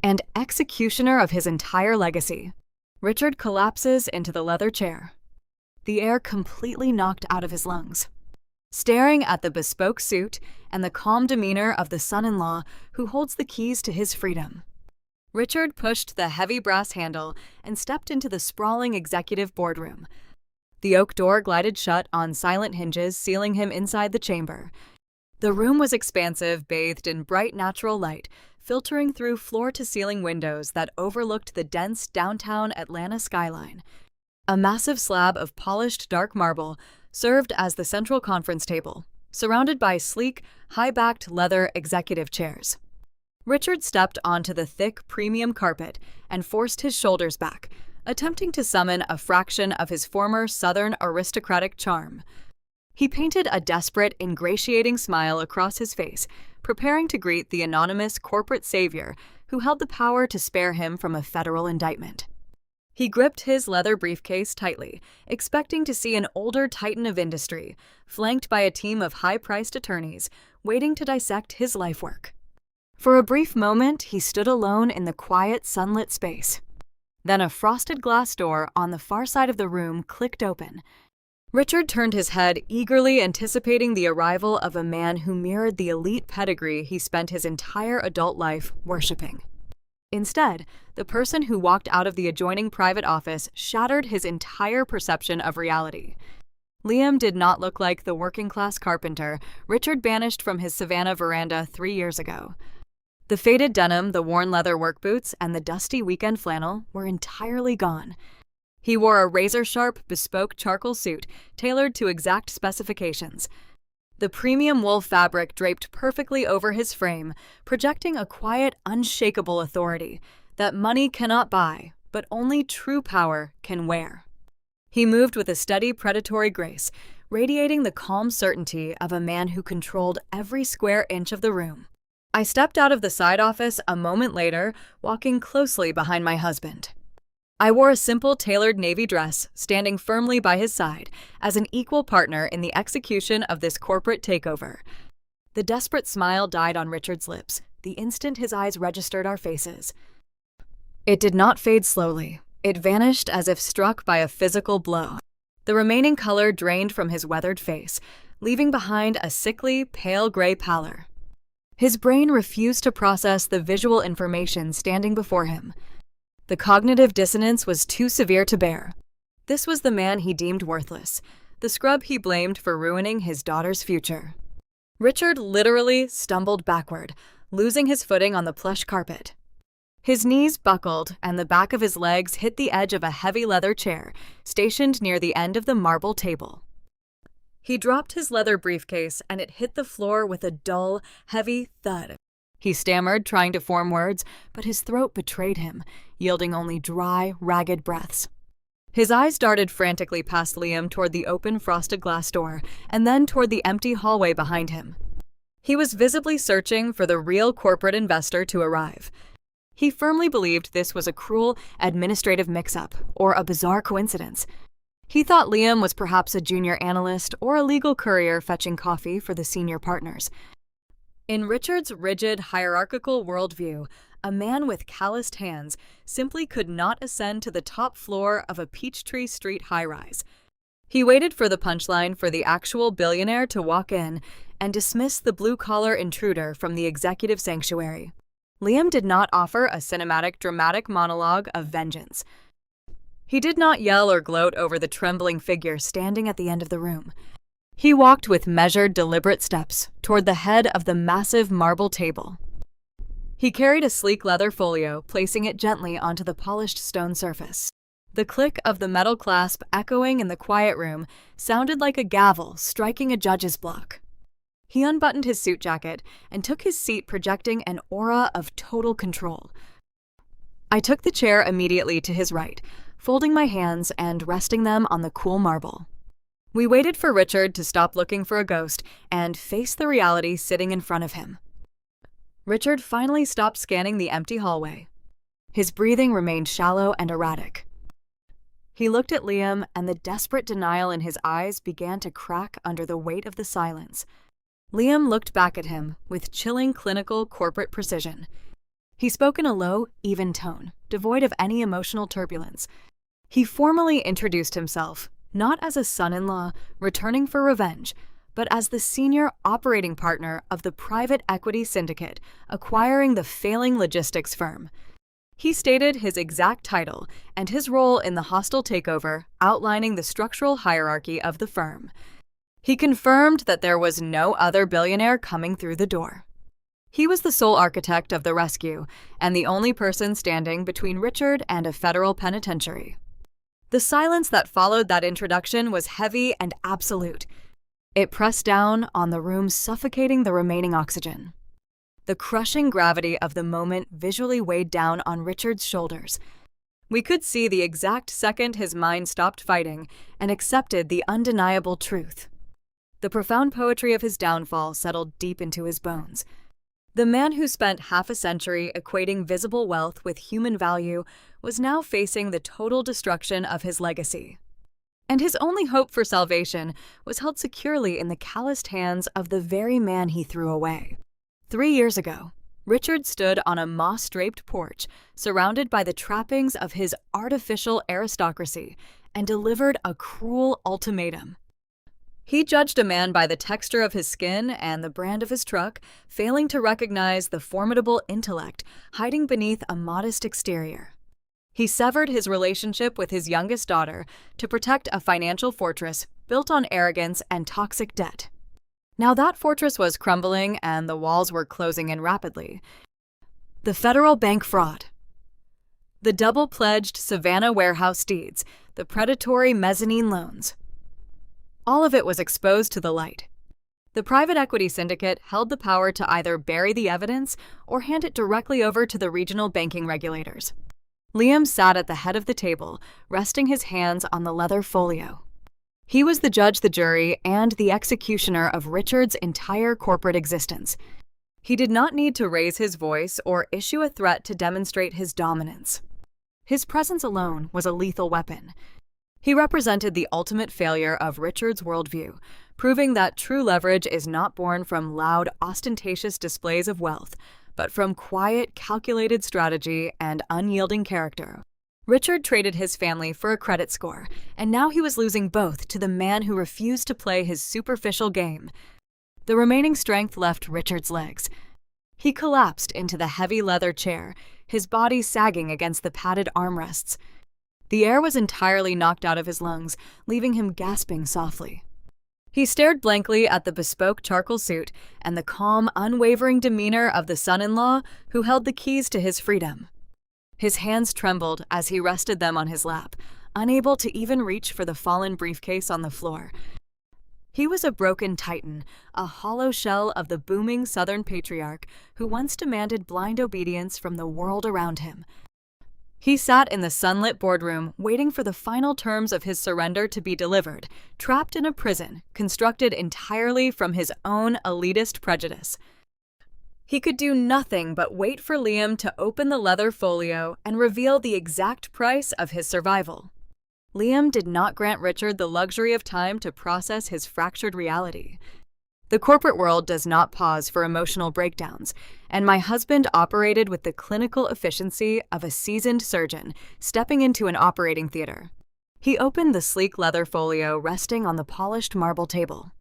and executioner of his entire legacy. Richard collapses into the leather chair, the air completely knocked out of his lungs, staring at the bespoke suit and the calm demeanor of the son-in-law who holds the keys to his freedom. Richard pushed the heavy brass handle and stepped into the sprawling executive boardroom. The oak door glided shut on silent hinges, sealing him inside the chamber. The room was expansive, bathed in bright natural light, filtering through floor-to-ceiling windows that overlooked the dense downtown Atlanta skyline. A massive slab of polished dark marble served as the central conference table, surrounded by sleek, high-backed leather executive chairs. Richard stepped onto the thick premium carpet and forced his shoulders back, attempting to summon a fraction of his former Southern aristocratic charm. He painted a desperate, ingratiating smile across his face, preparing to greet the anonymous corporate savior who held the power to spare him from a federal indictment. He gripped his leather briefcase tightly, expecting to see an older titan of industry, flanked by a team of high-priced attorneys, waiting to dissect his lifework. For a brief moment, he stood alone in the quiet, sunlit space. Then a frosted glass door on the far side of the room clicked open. Richard turned his head, eagerly anticipating the arrival of a man who mirrored the elite pedigree he spent his entire adult life worshipping. Instead, the person who walked out of the adjoining private office shattered his entire perception of reality. Liam did not look like the working-class carpenter Richard banished from his Savannah veranda 3 years ago. The faded denim, the worn leather work boots, and the dusty weekend flannel were entirely gone. He wore a razor-sharp, bespoke charcoal suit tailored to exact specifications. The premium wool fabric draped perfectly over his frame, projecting a quiet, unshakable authority that money cannot buy, but only true power can wear. He moved with a steady, predatory grace, radiating the calm certainty of a man who controlled every square inch of the room. I stepped out of the side office a moment later, walking closely behind my husband. I wore a simple tailored navy dress, standing firmly by his side as an equal partner in the execution of this corporate takeover. The desperate smile died on Richard's lips the instant his eyes registered our faces. It did not fade slowly. It vanished as if struck by a physical blow. The remaining color drained from his weathered face, leaving behind a sickly, pale gray pallor. His brain refused to process the visual information standing before him. The cognitive dissonance was too severe to bear. This was the man he deemed worthless, the scrub he blamed for ruining his daughter's future. Richard literally stumbled backward, losing his footing on the plush carpet. His knees buckled, and the back of his legs hit the edge of a heavy leather chair, stationed near the end of the marble table. He dropped his leather briefcase, and it hit the floor with a dull, heavy thud. He stammered, trying to form words, but his throat betrayed him, yielding only dry, ragged breaths. His eyes darted frantically past Liam toward the open frosted glass door, and then toward the empty hallway behind him. He was visibly searching for the real corporate investor to arrive. He firmly believed this was a cruel, administrative mix-up, or a bizarre coincidence. He thought Liam was perhaps a junior analyst or a legal courier fetching coffee for the senior partners. In Richard's rigid, hierarchical worldview, a man with calloused hands simply could not ascend to the top floor of a Peachtree Street high-rise. He waited for the punchline for the actual billionaire to walk in and dismiss the blue-collar intruder from the executive sanctuary. Liam did not offer a cinematic, dramatic monologue of vengeance. He did not yell or gloat over the trembling figure standing at the end of the room. He walked with measured, deliberate steps toward the head of the massive marble table. He carried a sleek leather folio, placing it gently onto the polished stone surface. The click of the metal clasp echoing in the quiet room sounded like a gavel striking a judge's block. He unbuttoned his suit jacket and took his seat, projecting an aura of total control. I took the chair immediately to his right, folding my hands and resting them on the cool marble. We waited for Richard to stop looking for a ghost and face the reality sitting in front of him. Richard finally stopped scanning the empty hallway. His breathing remained shallow and erratic. He looked at Liam, and the desperate denial in his eyes began to crack under the weight of the silence. Liam looked back at him with chilling clinical corporate precision. He spoke in a low, even tone, devoid of any emotional turbulence. He formally introduced himself, not as a son-in-law returning for revenge, but as the senior operating partner of the private equity syndicate acquiring the failing logistics firm. He stated his exact title and his role in the hostile takeover, outlining the structural hierarchy of the firm. He confirmed that there was no other billionaire coming through the door. He was the sole architect of the rescue and the only person standing between Richard and a federal penitentiary. The silence that followed that introduction was heavy and absolute. It pressed down on the room, suffocating the remaining oxygen. The crushing gravity of the moment visually weighed down on Richard's shoulders. We could see the exact second his mind stopped fighting and accepted the undeniable truth. The profound poetry of his downfall settled deep into his bones. The man who spent half a century equating visible wealth with human value was now facing the total destruction of his legacy. And his only hope for salvation was held securely in the calloused hands of the very man he threw away. 3 years ago, Richard stood on a moss-draped porch, surrounded by the trappings of his artificial aristocracy, and delivered a cruel ultimatum. He judged a man by the texture of his skin and the brand of his truck, failing to recognize the formidable intellect hiding beneath a modest exterior. He severed his relationship with his youngest daughter to protect a financial fortress built on arrogance and toxic debt. Now that fortress was crumbling and the walls were closing in rapidly. The federal bank fraud, the double-pledged Savannah warehouse deeds, the predatory mezzanine loans. All of it was exposed to the light. The private equity syndicate held the power to either bury the evidence or hand it directly over to the regional banking regulators. Liam sat at the head of the table, resting his hands on the leather folio. He was the judge, the jury, and the executioner of Richard's entire corporate existence. He did not need to raise his voice or issue a threat to demonstrate his dominance. His presence alone was a lethal weapon. He represented the ultimate failure of Richard's worldview, proving that true leverage is not born from loud, ostentatious displays of wealth, but from quiet, calculated strategy and unyielding character. Richard traded his family for a credit score, and now he was losing both to the man who refused to play his superficial game. The remaining strength left Richard's legs. He collapsed into the heavy leather chair, his body sagging against the padded armrests. The air was entirely knocked out of his lungs, leaving him gasping softly. He stared blankly at the bespoke charcoal suit and the calm, unwavering demeanor of the son-in-law who held the keys to his freedom. His hands trembled as he rested them on his lap, unable to even reach for the fallen briefcase on the floor. He was a broken titan, a hollow shell of the booming Southern patriarch who once demanded blind obedience from the world around him. He sat in the sunlit boardroom, waiting for the final terms of his surrender to be delivered, trapped in a prison constructed entirely from his own elitist prejudice. He could do nothing but wait for Liam to open the leather folio and reveal the exact price of his survival. Liam did not grant Richard the luxury of time to process his fractured reality. The corporate world does not pause for emotional breakdowns, and my husband operated with the clinical efficiency of a seasoned surgeon stepping into an operating theater. He opened the sleek leather folio resting on the polished marble table.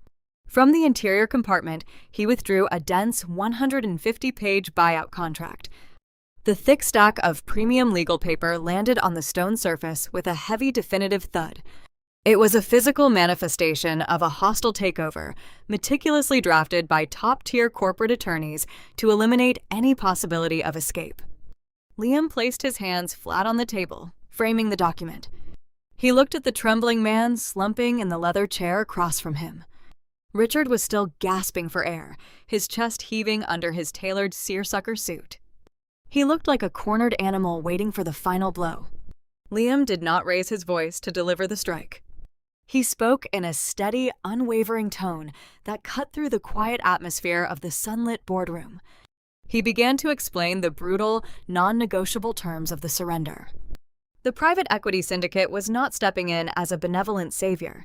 From the interior compartment, he withdrew a dense 150-page buyout contract. The thick stack of premium legal paper landed on the stone surface with a heavy, definitive thud. It was a physical manifestation of a hostile takeover, meticulously drafted by top-tier corporate attorneys to eliminate any possibility of escape. Liam placed his hands flat on the table, framing the document. He looked at the trembling man slumping in the leather chair across from him. Richard was still gasping for air, his chest heaving under his tailored seersucker suit. He looked like a cornered animal waiting for the final blow. Liam did not raise his voice to deliver the strike. He spoke in a steady, unwavering tone that cut through the quiet atmosphere of the sunlit boardroom. He began to explain the brutal, non-negotiable terms of the surrender. The private equity syndicate was not stepping in as a benevolent savior.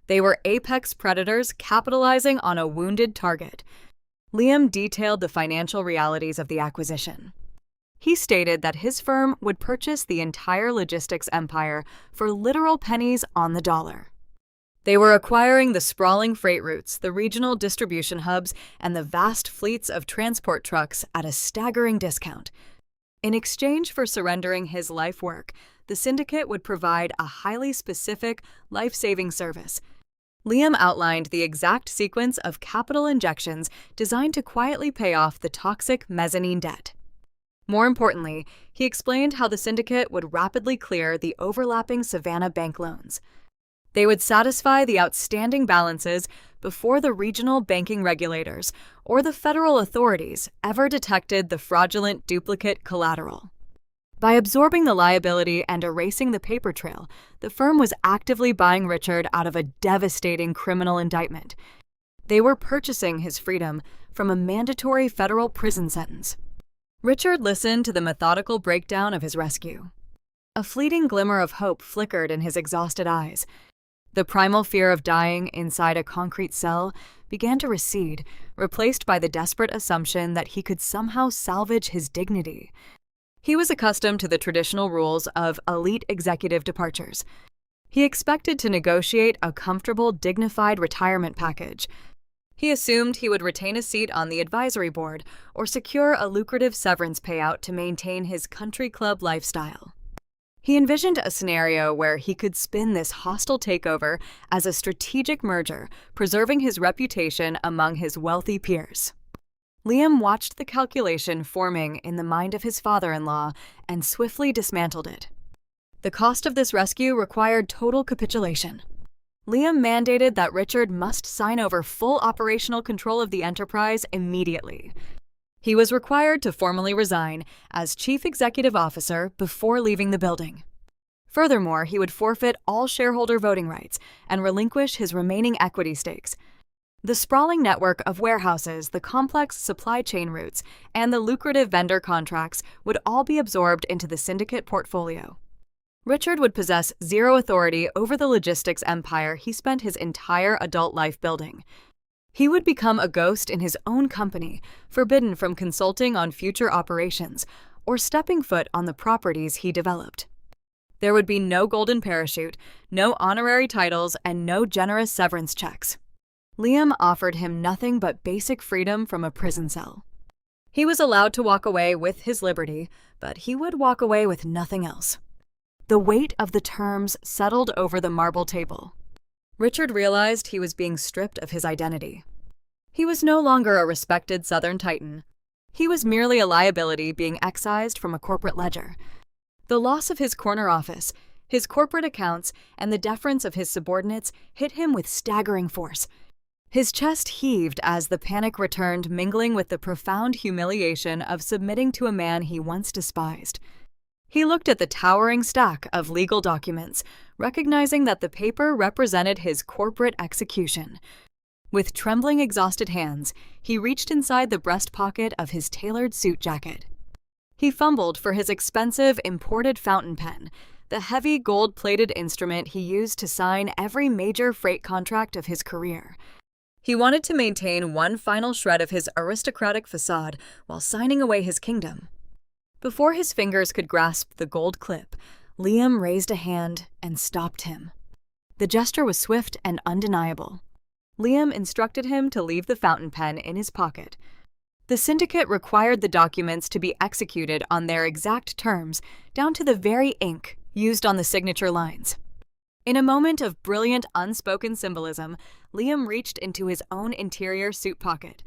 They were apex predators capitalizing on a wounded target. Liam detailed the financial realities of the acquisition. He stated that his firm would purchase the entire logistics empire for literal pennies on the dollar. They were acquiring the sprawling freight routes, the regional distribution hubs, and the vast fleets of transport trucks at a staggering discount. In exchange for surrendering his life work, the syndicate would provide a highly specific, life-saving service. Liam outlined the exact sequence of capital injections designed to quietly pay off the toxic mezzanine debt. More importantly, he explained how the syndicate would rapidly clear the overlapping Savannah bank loans. They would satisfy the outstanding balances before the regional banking regulators or the federal authorities ever detected the fraudulent duplicate collateral. By absorbing the liability and erasing the paper trail, the firm was actively buying Richard out of a devastating criminal indictment. They were purchasing his freedom from a mandatory federal prison sentence. Richard listened to the methodical breakdown of his rescue. A fleeting glimmer of hope flickered in his exhausted eyes. The primal fear of dying inside a concrete cell began to recede, replaced by the desperate assumption that he could somehow salvage his dignity. He was accustomed to the traditional rules of elite executive departures. He expected to negotiate a comfortable, dignified retirement package. He assumed he would retain a seat on the advisory board or secure a lucrative severance payout to maintain his country club lifestyle. He envisioned a scenario where he could spin this hostile takeover as a strategic merger, preserving his reputation among his wealthy peers. Liam watched the calculation forming in the mind of his father-in-law and swiftly dismantled it. The cost of this rescue required total capitulation. Liam mandated that Richard must sign over full operational control of the enterprise immediately. He was required to formally resign as chief executive officer before leaving the building. Furthermore, he would forfeit all shareholder voting rights and relinquish his remaining equity stakes. The sprawling network of warehouses, the complex supply chain routes, and the lucrative vendor contracts would all be absorbed into the syndicate portfolio. Richard would possess zero authority over the logistics empire he spent his entire adult life building. He would become a ghost in his own company, forbidden from consulting on future operations or stepping foot on the properties he developed. There would be no golden parachute, no honorary titles, and no generous severance checks. Liam offered him nothing but basic freedom from a prison cell. He was allowed to walk away with his liberty, but he would walk away with nothing else. The weight of the terms settled over the marble table. Richard realized he was being stripped of his identity. He was no longer a respected Southern Titan. He was merely a liability being excised from a corporate ledger. The loss of his corner office, his corporate accounts, and the deference of his subordinates hit him with staggering force. His chest heaved as the panic returned, mingling with the profound humiliation of submitting to a man he once despised. He looked at the towering stack of legal documents, recognizing that the paper represented his corporate execution. With trembling, exhausted hands, he reached inside the breast pocket of his tailored suit jacket. He fumbled for his expensive imported fountain pen, the heavy gold-plated instrument he used to sign every major freight contract of his career. He wanted to maintain one final shred of his aristocratic facade while signing away his kingdom. Before his fingers could grasp the gold clip, Liam raised a hand and stopped him. The gesture was swift and undeniable. Liam instructed him to leave the fountain pen in his pocket. The syndicate required the documents to be executed on their exact terms, down to the very ink used on the signature lines. In a moment of brilliant unspoken symbolism, Liam reached into his own interior suit pocket.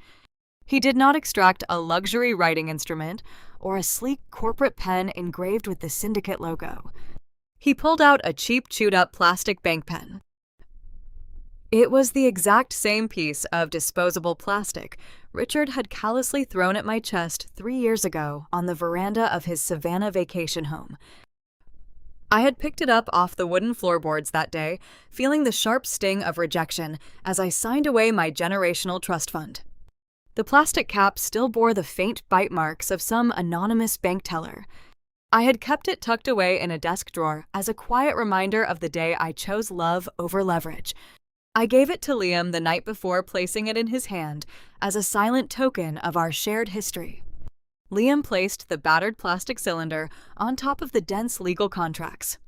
He did not extract a luxury writing instrument or a sleek corporate pen engraved with the syndicate logo. He pulled out a cheap, chewed-up plastic bank pen. It was the exact same piece of disposable plastic Richard had callously thrown at my chest 3 years ago on the veranda of his Savannah vacation home. I had picked it up off the wooden floorboards that day, feeling the sharp sting of rejection as I signed away my generational trust fund. The plastic cap still bore the faint bite marks of some anonymous bank teller. I had kept it tucked away in a desk drawer as a quiet reminder of the day I chose love over leverage. I gave it to Liam the night before, placing it in his hand as a silent token of our shared history. Liam placed the battered plastic cylinder on top of the dense legal contracts.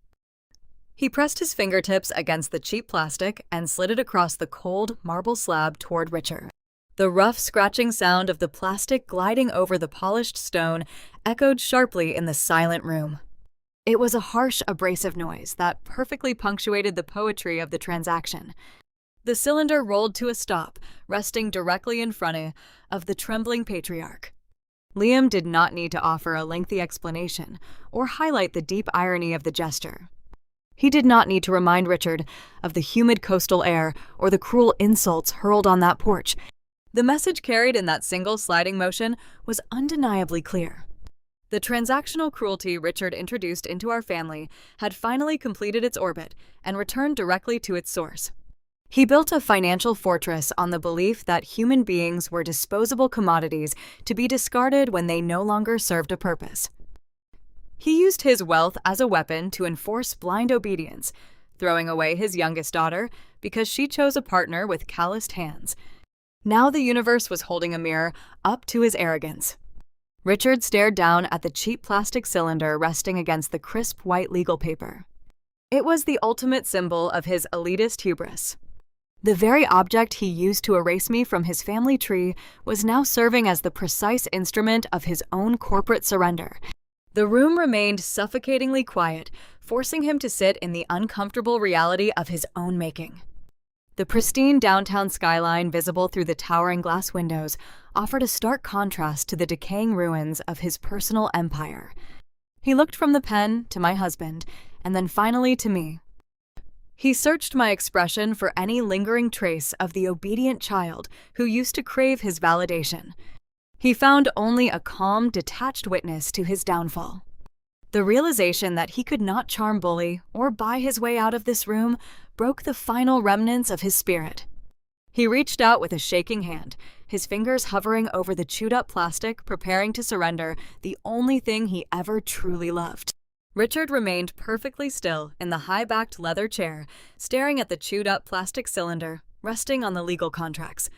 He pressed his fingertips against the cheap plastic and slid it across the cold marble slab toward Richard. The rough, scratching sound of the plastic gliding over the polished stone echoed sharply in the silent room. It was a harsh, abrasive noise that perfectly punctuated the poetry of the transaction. The cylinder rolled to a stop, resting directly in front of the trembling patriarch. Liam did not need to offer a lengthy explanation or highlight the deep irony of the gesture. He did not need to remind Richard of the humid coastal air or the cruel insults hurled on that porch. The message carried in that single sliding motion was undeniably clear. The transactional cruelty Richard introduced into our family had finally completed its orbit and returned directly to its source. He built a financial fortress on the belief that human beings were disposable commodities to be discarded when they no longer served a purpose. He used his wealth as a weapon to enforce blind obedience, throwing away his youngest daughter because she chose a partner with calloused hands. Now the universe was holding a mirror up to his arrogance. Richard stared down at the cheap plastic cylinder resting against the crisp white legal paper. It was the ultimate symbol of his elitist hubris. The very object he used to erase me from his family tree was now serving as the precise instrument of his own corporate surrender. The room remained suffocatingly quiet, forcing him to sit in the uncomfortable reality of his own making. The pristine downtown skyline visible through the towering glass windows offered a stark contrast to the decaying ruins of his personal empire. He looked from the pen to my husband, and then finally to me. He searched my expression for any lingering trace of the obedient child who used to crave his validation. He found only a calm, detached witness to his downfall. The realization that he could not charm bully or buy his way out of this room broke the final remnants of his spirit. He reached out with a shaking hand, his fingers hovering over the chewed-up plastic, preparing to surrender the only thing he ever truly loved. Richard remained perfectly still in the high-backed leather chair, staring at the chewed-up plastic cylinder resting on the legal contracts.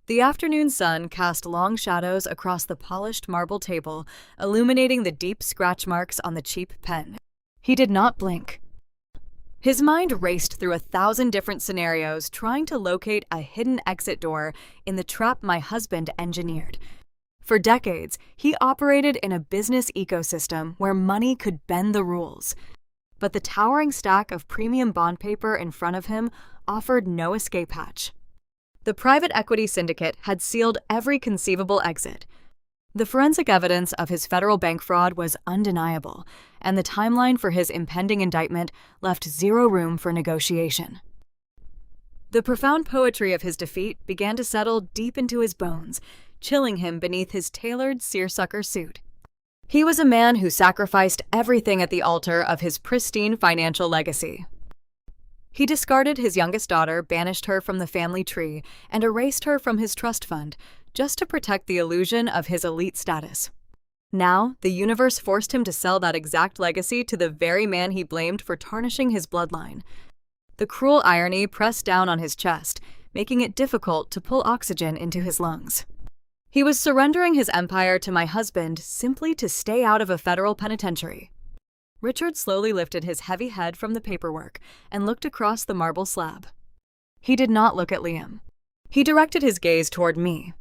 The afternoon sun cast long shadows across the polished marble table, illuminating the deep scratch marks on the cheap pen. He did not blink. His mind raced through 1,000 different scenarios, trying to locate a hidden exit door in the trap my husband engineered. For decades, he operated in a business ecosystem where money could bend the rules. But the towering stack of premium bond paper in front of him offered no escape hatch. The private equity syndicate had sealed every conceivable exit. The forensic evidence of his federal bank fraud was undeniable, and the timeline for his impending indictment left zero room for negotiation. The profound poetry of his defeat began to settle deep into his bones, chilling him beneath his tailored seersucker suit. He was a man who sacrificed everything at the altar of his pristine financial legacy. He discarded his youngest daughter, banished her from the family tree, and erased her from his trust fund, just to protect the illusion of his elite status. Now, the universe forced him to sell that exact legacy to the very man he blamed for tarnishing his bloodline. The cruel irony pressed down on his chest, making it difficult to pull oxygen into his lungs. He was surrendering his empire to my husband simply to stay out of a federal penitentiary. Richard slowly lifted his heavy head from the paperwork and looked across the marble slab. He did not look at Liam. He directed his gaze toward me.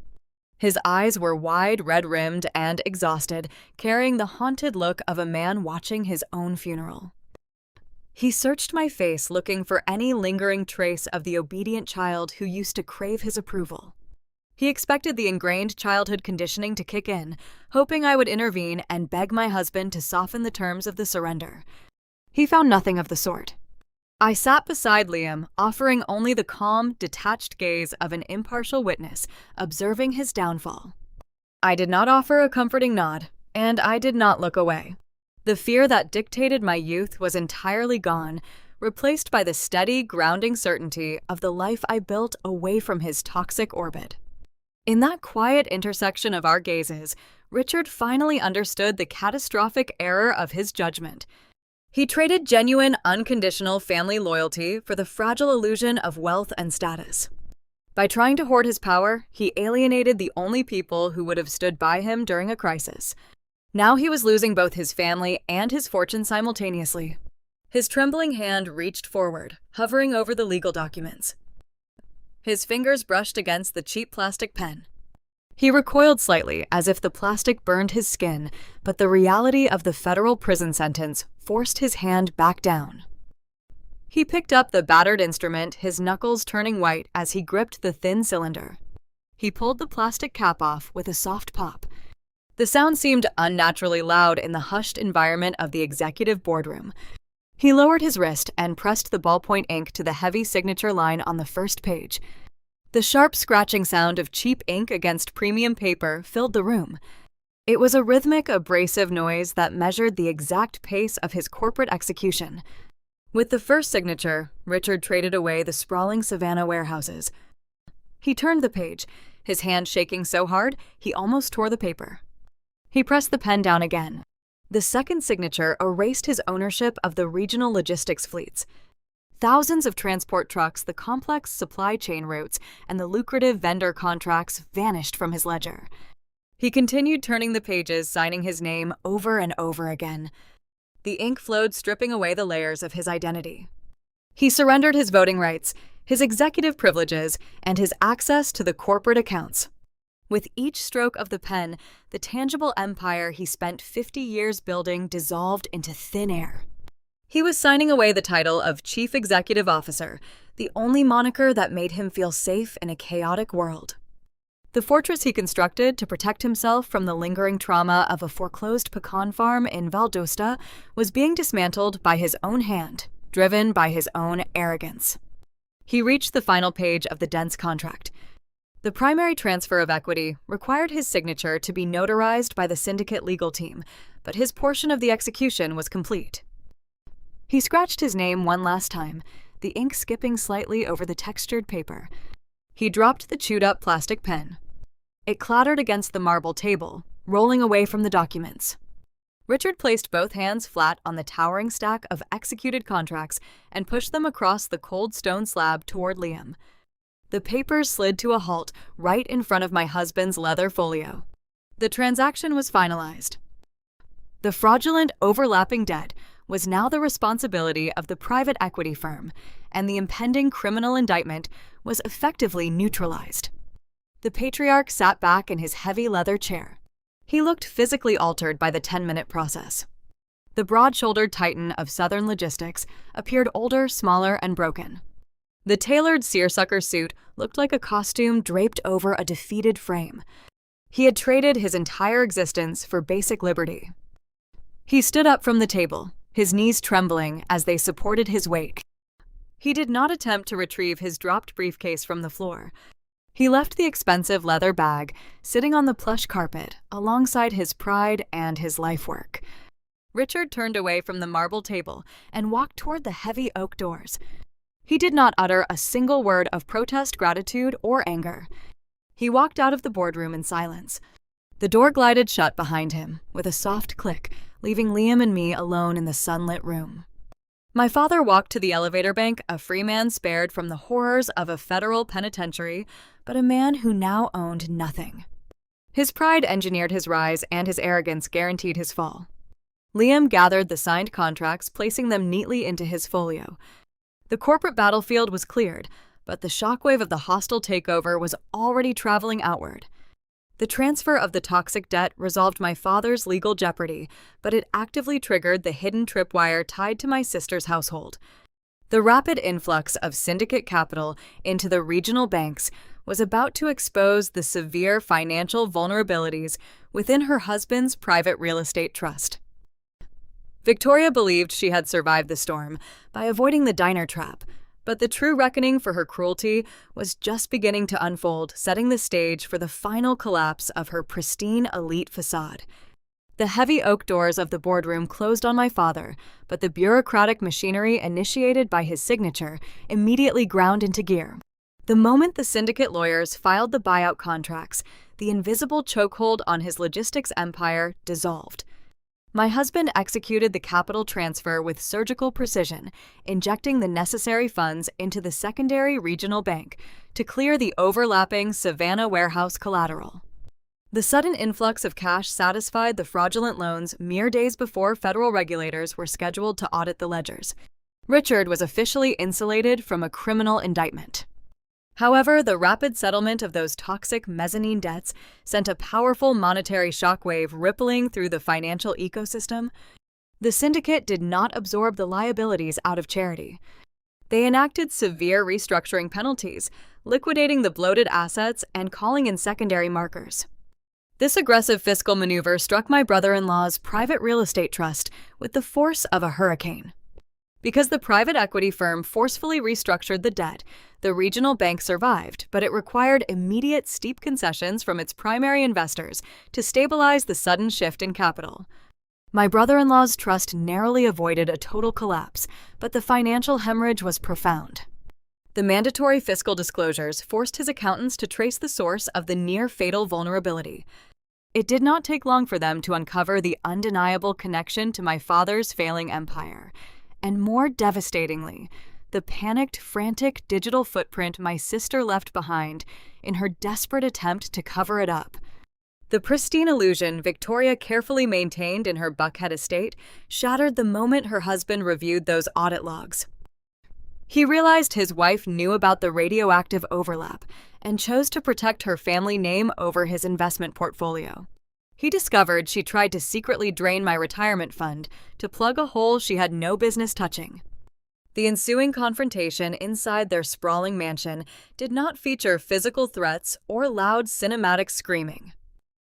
His eyes were wide, red-rimmed, and exhausted, carrying the haunted look of a man watching his own funeral. He searched my face, looking for any lingering trace of the obedient child who used to crave his approval. He expected the ingrained childhood conditioning to kick in, hoping I would intervene and beg my husband to soften the terms of the surrender. He found nothing of the sort. I sat beside Liam, offering only the calm, detached gaze of an impartial witness, observing his downfall. I did not offer a comforting nod, and I did not look away. The fear that dictated my youth was entirely gone, replaced by the steady, grounding certainty of the life I built away from his toxic orbit. In that quiet intersection of our gazes, Richard finally understood the catastrophic error of his judgment. He traded genuine, unconditional family loyalty for the fragile illusion of wealth and status. By trying to hoard his power, he alienated the only people who would have stood by him during a crisis. Now he was losing both his family and his fortune simultaneously. His trembling hand reached forward, hovering over the legal documents. His fingers brushed against the cheap plastic pen. He recoiled slightly, as if the plastic burned his skin, but the reality of the federal prison sentence forced his hand back down. He picked up the battered instrument, his knuckles turning white as he gripped the thin cylinder. He pulled the plastic cap off with a soft pop. The sound seemed unnaturally loud in the hushed environment of the executive boardroom. He lowered his wrist and pressed the ballpoint ink to the heavy signature line on the first page. The sharp scratching sound of cheap ink against premium paper filled the room. It was a rhythmic, abrasive noise that measured the exact pace of his corporate execution. With the first signature, Richard traded away the sprawling Savannah warehouses. He turned the page, his hand shaking so hard he almost tore the paper. He pressed the pen down again. The second signature erased his ownership of the regional logistics fleets. Thousands of transport trucks, the complex supply chain routes, and the lucrative vendor contracts vanished from his ledger. He continued turning the pages, signing his name over and over again. The ink flowed, stripping away the layers of his identity. He surrendered his voting rights, his executive privileges, and his access to the corporate accounts. With each stroke of the pen, the tangible empire he spent 50 years building dissolved into thin air. He was signing away the title of Chief Executive Officer, the only moniker that made him feel safe in a chaotic world. The fortress he constructed to protect himself from the lingering trauma of a foreclosed pecan farm in Valdosta was being dismantled by his own hand, driven by his own arrogance. He reached the final page of the dense contract. The primary transfer of equity required his signature to be notarized by the syndicate legal team, but his portion of the execution was complete. He scratched his name one last time, the ink skipping slightly over the textured paper. He dropped the chewed-up plastic pen. It clattered against the marble table, rolling away from the documents. Richard placed both hands flat on the towering stack of executed contracts and pushed them across the cold stone slab toward Liam. The papers slid to a halt right in front of my husband's leather folio. The transaction was finalized. The fraudulent, overlapping debt was now the responsibility of the private equity firm, and the impending criminal indictment was effectively neutralized. The patriarch sat back in his heavy leather chair. He looked physically altered by the 10-minute process. The broad-shouldered titan of Southern logistics appeared older, smaller, and broken. The tailored seersucker suit looked like a costume draped over a defeated frame. He had traded his entire existence for basic liberty. He stood up from the table, his knees trembling as they supported his weight. He did not attempt to retrieve his dropped briefcase from the floor. He left the expensive leather bag sitting on the plush carpet alongside his pride and his life work. Richard turned away from the marble table and walked toward the heavy oak doors. He did not utter a single word of protest, gratitude, or anger. He walked out of the boardroom in silence. The door glided shut behind him with a soft click, leaving Liam and me alone in the sunlit room. My father walked to the elevator bank, a free man spared from the horrors of a federal penitentiary, but a man who now owned nothing. His pride engineered his rise, and his arrogance guaranteed his fall. Liam gathered the signed contracts, placing them neatly into his folio. The corporate battlefield was cleared, but the shockwave of the hostile takeover was already traveling outward. The transfer of the toxic debt resolved my father's legal jeopardy, but it actively triggered the hidden tripwire tied to my sister's household. The rapid influx of syndicate capital into the regional banks was about to expose the severe financial vulnerabilities within her husband's private real estate trust. Victoria believed she had survived the storm by avoiding the diner trap, but the true reckoning for her cruelty was just beginning to unfold, setting the stage for the final collapse of her pristine elite facade. The heavy oak doors of the boardroom closed on my father, but the bureaucratic machinery initiated by his signature immediately ground into gear. The moment the syndicate lawyers filed the buyout contracts, the invisible chokehold on his logistics empire dissolved. My husband executed the capital transfer with surgical precision, injecting the necessary funds into the secondary regional bank to clear the overlapping Savannah warehouse collateral. The sudden influx of cash satisfied the fraudulent loans mere days before federal regulators were scheduled to audit the ledgers. Richard was officially insulated from a criminal indictment. However, the rapid settlement of those toxic mezzanine debts sent a powerful monetary shockwave rippling through the financial ecosystem. The syndicate did not absorb the liabilities out of charity. They enacted severe restructuring penalties, liquidating the bloated assets and calling in secondary markers. This aggressive fiscal maneuver struck my brother-in-law's private real estate trust with the force of a hurricane. Because the private equity firm forcefully restructured the debt, the regional bank survived, but it required immediate steep concessions from its primary investors to stabilize the sudden shift in capital. My brother-in-law's trust narrowly avoided a total collapse, but the financial hemorrhage was profound. The mandatory fiscal disclosures forced his accountants to trace the source of the near-fatal vulnerability. It did not take long for them to uncover the undeniable connection to my father's failing empire. And more devastatingly, the panicked, frantic digital footprint my sister left behind in her desperate attempt to cover it up. The pristine illusion Victoria carefully maintained in her Buckhead estate shattered the moment her husband reviewed those audit logs. He realized his wife knew about the radioactive overlap and chose to protect her family name over his investment portfolio. He discovered she tried to secretly drain my retirement fund to plug a hole she had no business touching. The ensuing confrontation inside their sprawling mansion did not feature physical threats or loud cinematic screaming.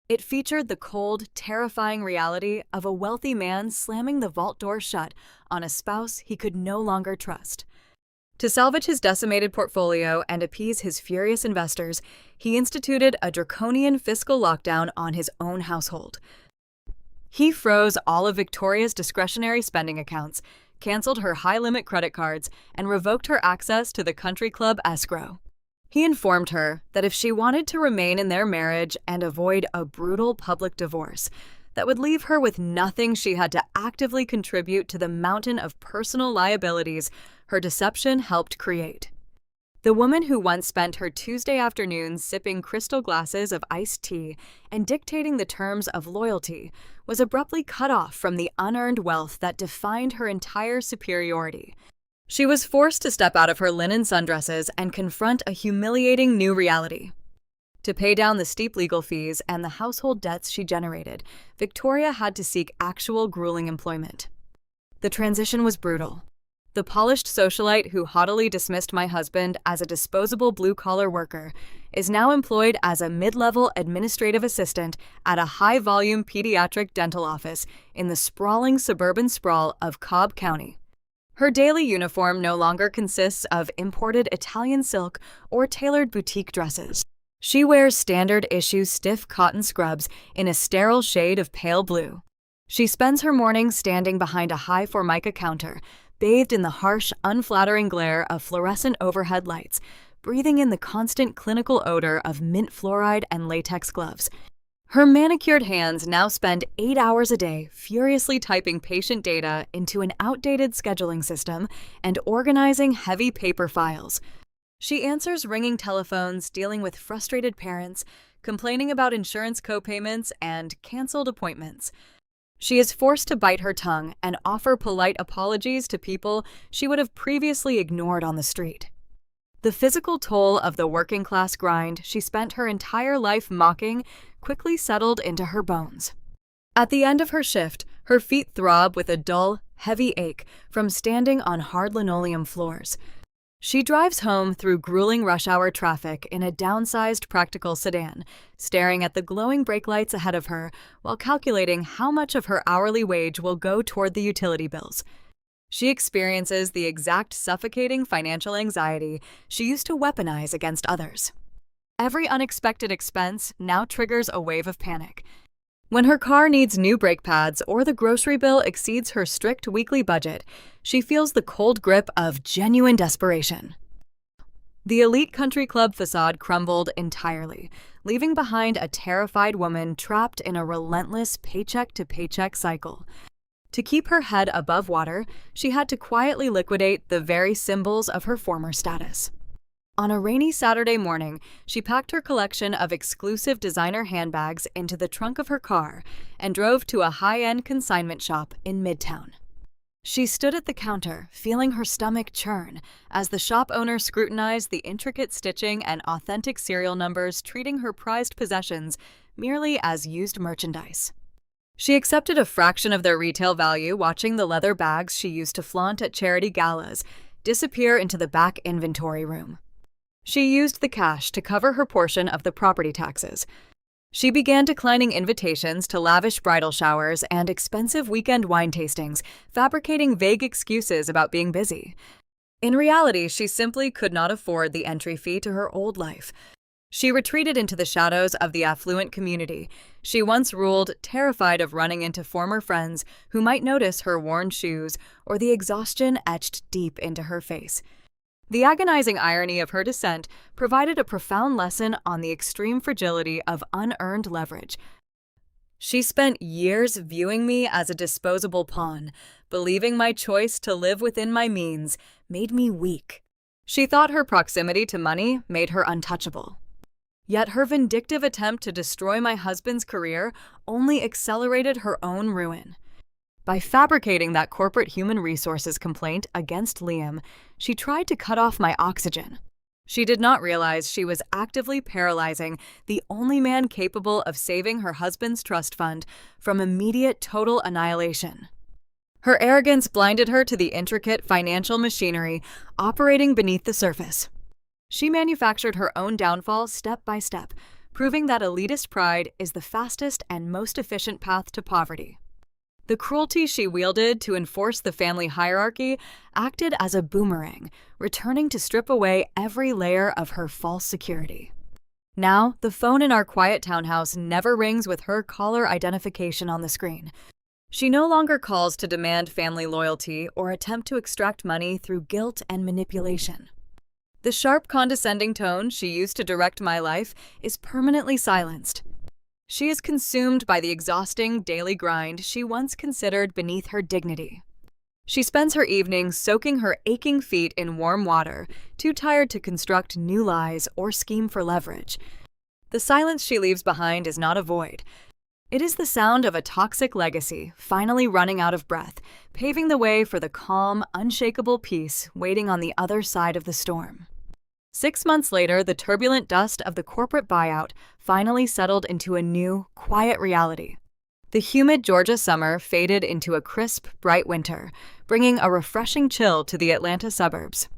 It featured the cold, terrifying reality of a wealthy man slamming the vault door shut on a spouse he could no longer trust. To salvage his decimated portfolio and appease his furious investors, he instituted a draconian fiscal lockdown on his own household. He froze all of Victoria's discretionary spending accounts, canceled her high-limit credit cards, and revoked her access to the country club escrow. He informed her that if she wanted to remain in their marriage and avoid a brutal public divorce that would leave her with nothing, she had to actively contribute to the mountain of personal liabilities her deception helped create. The woman who once spent her Tuesday afternoons sipping crystal glasses of iced tea and dictating the terms of loyalty was abruptly cut off from the unearned wealth that defined her entire superiority. She was forced to step out of her linen sundresses and confront a humiliating new reality. To pay down the steep legal fees and the household debts she generated, Victoria had to seek actual grueling employment. The transition was brutal. The polished socialite who haughtily dismissed my husband as a disposable blue-collar worker is now employed as a mid-level administrative assistant at a high-volume pediatric dental office in the sprawling suburban sprawl of Cobb County. Her daily uniform no longer consists of imported Italian silk or tailored boutique dresses. She wears standard-issue stiff cotton scrubs in a sterile shade of pale blue. She spends her mornings standing behind a high Formica counter, bathed in the harsh, unflattering glare of fluorescent overhead lights, breathing in the constant clinical odor of mint fluoride and latex gloves. Her manicured hands now spend 8 hours a day furiously typing patient data into an outdated scheduling system and organizing heavy paper files. She answers ringing telephones, dealing with frustrated parents, complaining about insurance co-payments, and canceled appointments. She is forced to bite her tongue and offer polite apologies to people she would have previously ignored on the street. The physical toll of the working-class grind she spent her entire life mocking quickly settled into her bones. At the end of her shift, her feet throb with a dull, heavy ache from standing on hard linoleum floors. She drives home through grueling rush-hour traffic in a downsized practical sedan, staring at the glowing brake lights ahead of her while calculating how much of her hourly wage will go toward the utility bills. She experiences the exact suffocating financial anxiety she used to weaponize against others. Every unexpected expense now triggers a wave of panic. When her car needs new brake pads or the grocery bill exceeds her strict weekly budget, she feels the cold grip of genuine desperation. The elite country club facade crumbled entirely, leaving behind a terrified woman trapped in a relentless paycheck-to-paycheck cycle. To keep her head above water, she had to quietly liquidate the very symbols of her former status. On a rainy Saturday morning, she packed her collection of exclusive designer handbags into the trunk of her car and drove to a high-end consignment shop in Midtown. She stood at the counter, feeling her stomach churn, as the shop owner scrutinized the intricate stitching and authentic serial numbers, treating her prized possessions merely as used merchandise. She accepted a fraction of their retail value, watching the leather bags she used to flaunt at charity galas disappear into the back inventory room. She used the cash to cover her portion of the property taxes. She began declining invitations to lavish bridal showers and expensive weekend wine tastings, fabricating vague excuses about being busy. In reality, she simply could not afford the entry fee to her old life. She retreated into the shadows of the affluent community she once ruled, terrified of running into former friends who might notice her worn shoes or the exhaustion etched deep into her face. The agonizing irony of her descent provided a profound lesson on the extreme fragility of unearned leverage. She spent years viewing me as a disposable pawn, believing my choice to live within my means made me weak. She thought her proximity to money made her untouchable. Yet her vindictive attempt to destroy my husband's career only accelerated her own ruin. By fabricating that corporate human resources complaint against Liam, she tried to cut off my oxygen. She did not realize she was actively paralyzing the only man capable of saving her husband's trust fund from immediate total annihilation. Her arrogance blinded her to the intricate financial machinery operating beneath the surface. She manufactured her own downfall step by step, proving that elitist pride is the fastest and most efficient path to poverty. The cruelty she wielded to enforce the family hierarchy acted as a boomerang, returning to strip away every layer of her false security. Now, the phone in our quiet townhouse never rings with her caller identification on the screen. She no longer calls to demand family loyalty or attempt to extract money through guilt and manipulation. The sharp, condescending tone she used to direct my life is permanently silenced. She is consumed by the exhausting daily grind she once considered beneath her dignity. She spends her evenings soaking her aching feet in warm water, too tired to construct new lies or scheme for leverage. The silence she leaves behind is not a void. It is the sound of a toxic legacy finally running out of breath, paving the way for the calm, unshakable peace waiting on the other side of the storm. 6 months later, the turbulent dust of the corporate buyout finally settled into a new, quiet reality. The humid Georgia summer faded into a crisp, bright winter, bringing a refreshing chill to the Atlanta suburbs.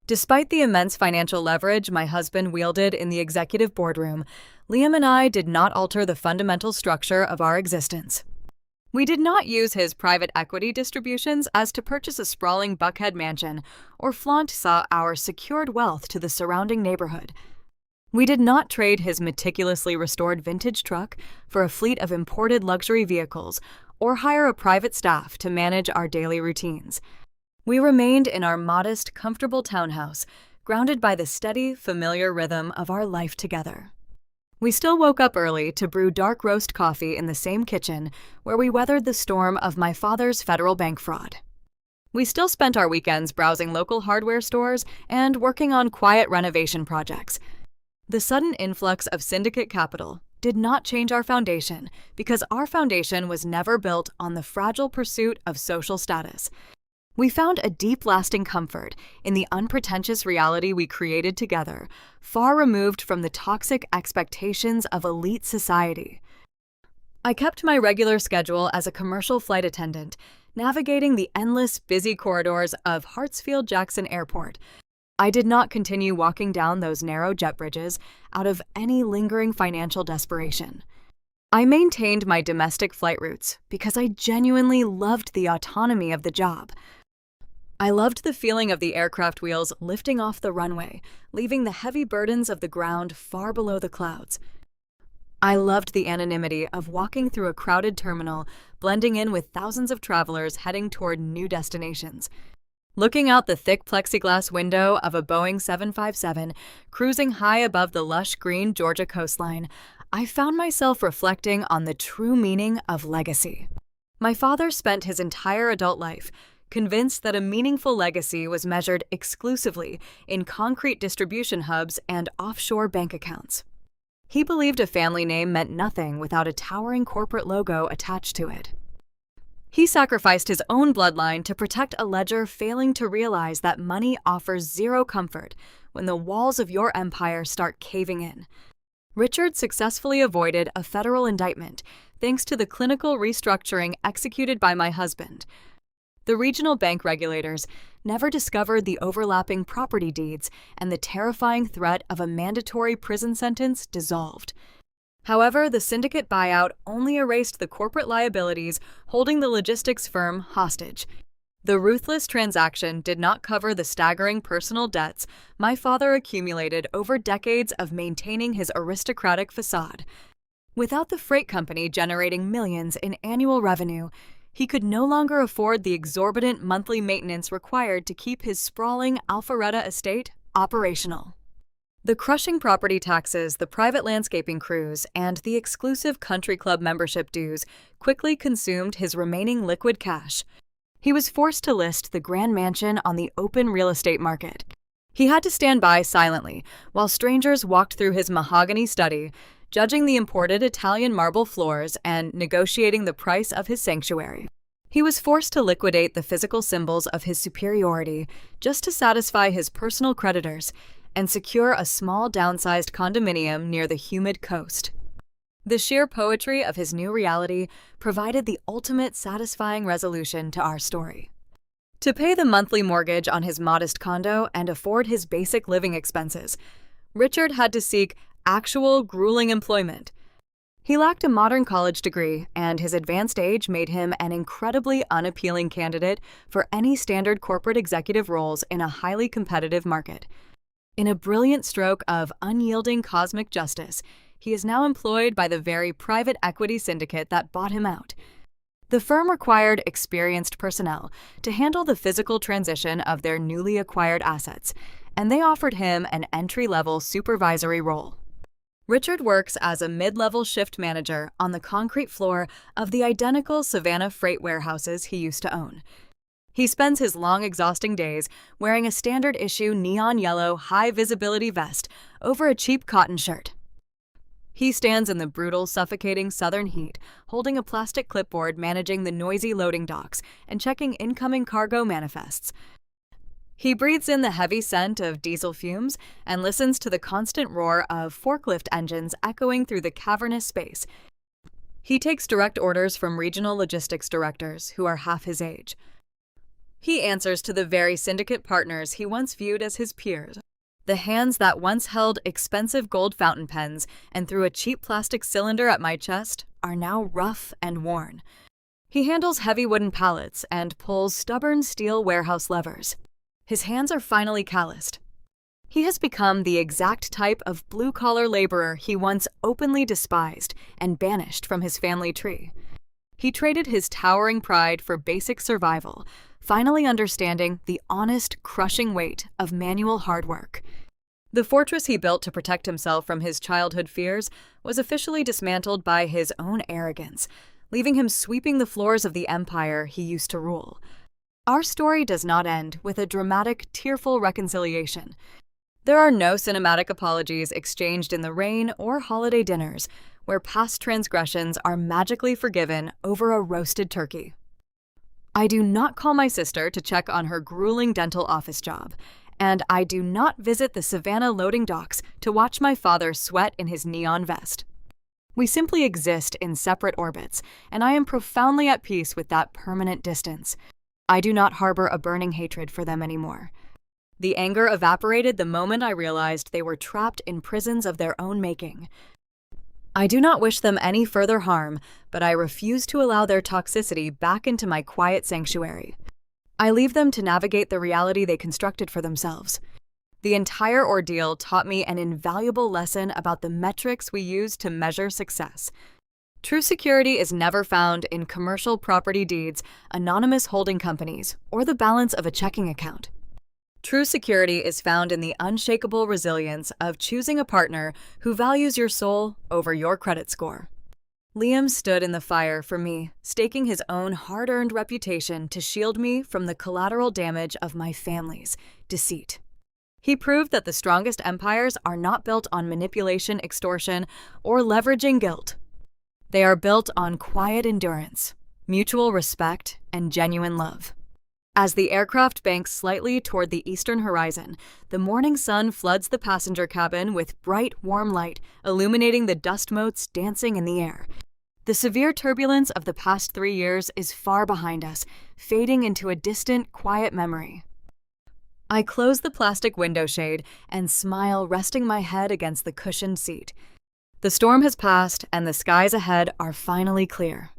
Despite the immense financial leverage my husband wielded in the executive boardroom, Liam and I did not alter the fundamental structure of our existence. We did not use his private equity distributions as to purchase a sprawling Buckhead mansion or flaunt our secured wealth to the surrounding neighborhood. We did not trade his meticulously restored vintage truck for a fleet of imported luxury vehicles or hire a private staff to manage our daily routines. We remained in our modest, comfortable townhouse, grounded by the steady, familiar rhythm of our life together. We still woke up early to brew dark roast coffee in the same kitchen where we weathered the storm of my father's federal bank fraud. We still spent our weekends browsing local hardware stores and working on quiet renovation projects. The sudden influx of syndicate capital did not change our foundation because our foundation was never built on the fragile pursuit of social status. We found a deep, lasting comfort in the unpretentious reality we created together, far removed from the toxic expectations of elite society. I kept my regular schedule as a commercial flight attendant, navigating the endless, busy corridors of Hartsfield-Jackson Airport. I did not continue walking down those narrow jet bridges out of any lingering financial desperation. I maintained my domestic flight routes because I genuinely loved the autonomy of the job. I loved the feeling of the aircraft wheels lifting off the runway, leaving the heavy burdens of the ground far below the clouds. I loved the anonymity of walking through a crowded terminal, blending in with thousands of travelers heading toward new destinations. Looking out the thick plexiglass window of a Boeing 757, cruising high above the lush green Georgia coastline, I found myself reflecting on the true meaning of legacy. My father spent his entire adult life convinced that a meaningful legacy was measured exclusively in concrete distribution hubs and offshore bank accounts. He believed a family name meant nothing without a towering corporate logo attached to it. He sacrificed his own bloodline to protect a ledger, failing to realize that money offers zero comfort when the walls of your empire start caving in. Richard successfully avoided a federal indictment thanks to the clinical restructuring executed by my husband. The regional bank regulators never discovered the overlapping property deeds, and the terrifying threat of a mandatory prison sentence dissolved. However, the syndicate buyout only erased the corporate liabilities holding the logistics firm hostage. The ruthless transaction did not cover the staggering personal debts my father accumulated over decades of maintaining his aristocratic facade. Without the freight company generating millions in annual revenue, he could no longer afford the exorbitant monthly maintenance required to keep his sprawling Alpharetta estate operational. The crushing property taxes, the private landscaping crews, and the exclusive country club membership dues quickly consumed his remaining liquid cash. He was forced to list the grand mansion on the open real estate market. He had to stand by silently while strangers walked through his mahogany study, judging the imported Italian marble floors and negotiating the price of his sanctuary. He was forced to liquidate the physical symbols of his superiority just to satisfy his personal creditors and secure a small downsized condominium near the humid coast. The sheer poetry of his new reality provided the ultimate satisfying resolution to our story. To pay the monthly mortgage on his modest condo and afford his basic living expenses, Richard had to seek actual, grueling employment. He lacked a modern college degree, and his advanced age made him an incredibly unappealing candidate for any standard corporate executive roles in a highly competitive market. In a brilliant stroke of unyielding cosmic justice, he is now employed by the very private equity syndicate that bought him out. The firm required experienced personnel to handle the physical transition of their newly acquired assets, and they offered him an entry-level supervisory role. Richard works as a mid-level shift manager on the concrete floor of the identical Savannah freight warehouses he used to own. He spends his long, exhausting days wearing a standard-issue neon yellow, high-visibility vest over a cheap cotton shirt. He stands in the brutal, suffocating southern heat, holding a plastic clipboard managing the noisy loading docks and checking incoming cargo manifests. He breathes in the heavy scent of diesel fumes and listens to the constant roar of forklift engines echoing through the cavernous space. He takes direct orders from regional logistics directors who are half his age. He answers to the very syndicate partners he once viewed as his peers. The hands that once held expensive gold fountain pens and threw a cheap plastic cylinder at my chest are now rough and worn. He handles heavy wooden pallets and pulls stubborn steel warehouse levers. His hands are finally calloused. He has become the exact type of blue-collar laborer he once openly despised and banished from his family tree. He traded his towering pride for basic survival, finally understanding the honest, crushing weight of manual hard work. The fortress he built to protect himself from his childhood fears was officially dismantled by his own arrogance, leaving him sweeping the floors of the empire he used to rule. Our story does not end with a dramatic, tearful reconciliation. There are no cinematic apologies exchanged in the rain or holiday dinners, where past transgressions are magically forgiven over a roasted turkey. I do not call my sister to check on her grueling dental office job, and I do not visit the Savannah loading docks to watch my father sweat in his neon vest. We simply exist in separate orbits, and I am profoundly at peace with that permanent distance. I do not harbor a burning hatred for them anymore. The anger evaporated the moment I realized they were trapped in prisons of their own making. I do not wish them any further harm, but I refuse to allow their toxicity back into my quiet sanctuary. I leave them to navigate the reality they constructed for themselves. The entire ordeal taught me an invaluable lesson about the metrics we use to measure success. True security is never found in commercial property deeds, anonymous holding companies, or the balance of a checking account. True security is found in the unshakable resilience of choosing a partner who values your soul over your credit score. Liam stood in the fire for me, staking his own hard-earned reputation to shield me from the collateral damage of my family's deceit. He proved that the strongest empires are not built on manipulation, extortion, or leveraging guilt. They are built on quiet endurance, mutual respect, and genuine love. As the aircraft banks slightly toward the eastern horizon, the morning sun floods the passenger cabin with bright, warm light, illuminating the dust motes dancing in the air. The severe turbulence of the past 3 years is far behind us, fading into a distant, quiet memory. I close the plastic window shade and smile, resting my head against the cushioned seat. The storm has passed, and the skies ahead are finally clear.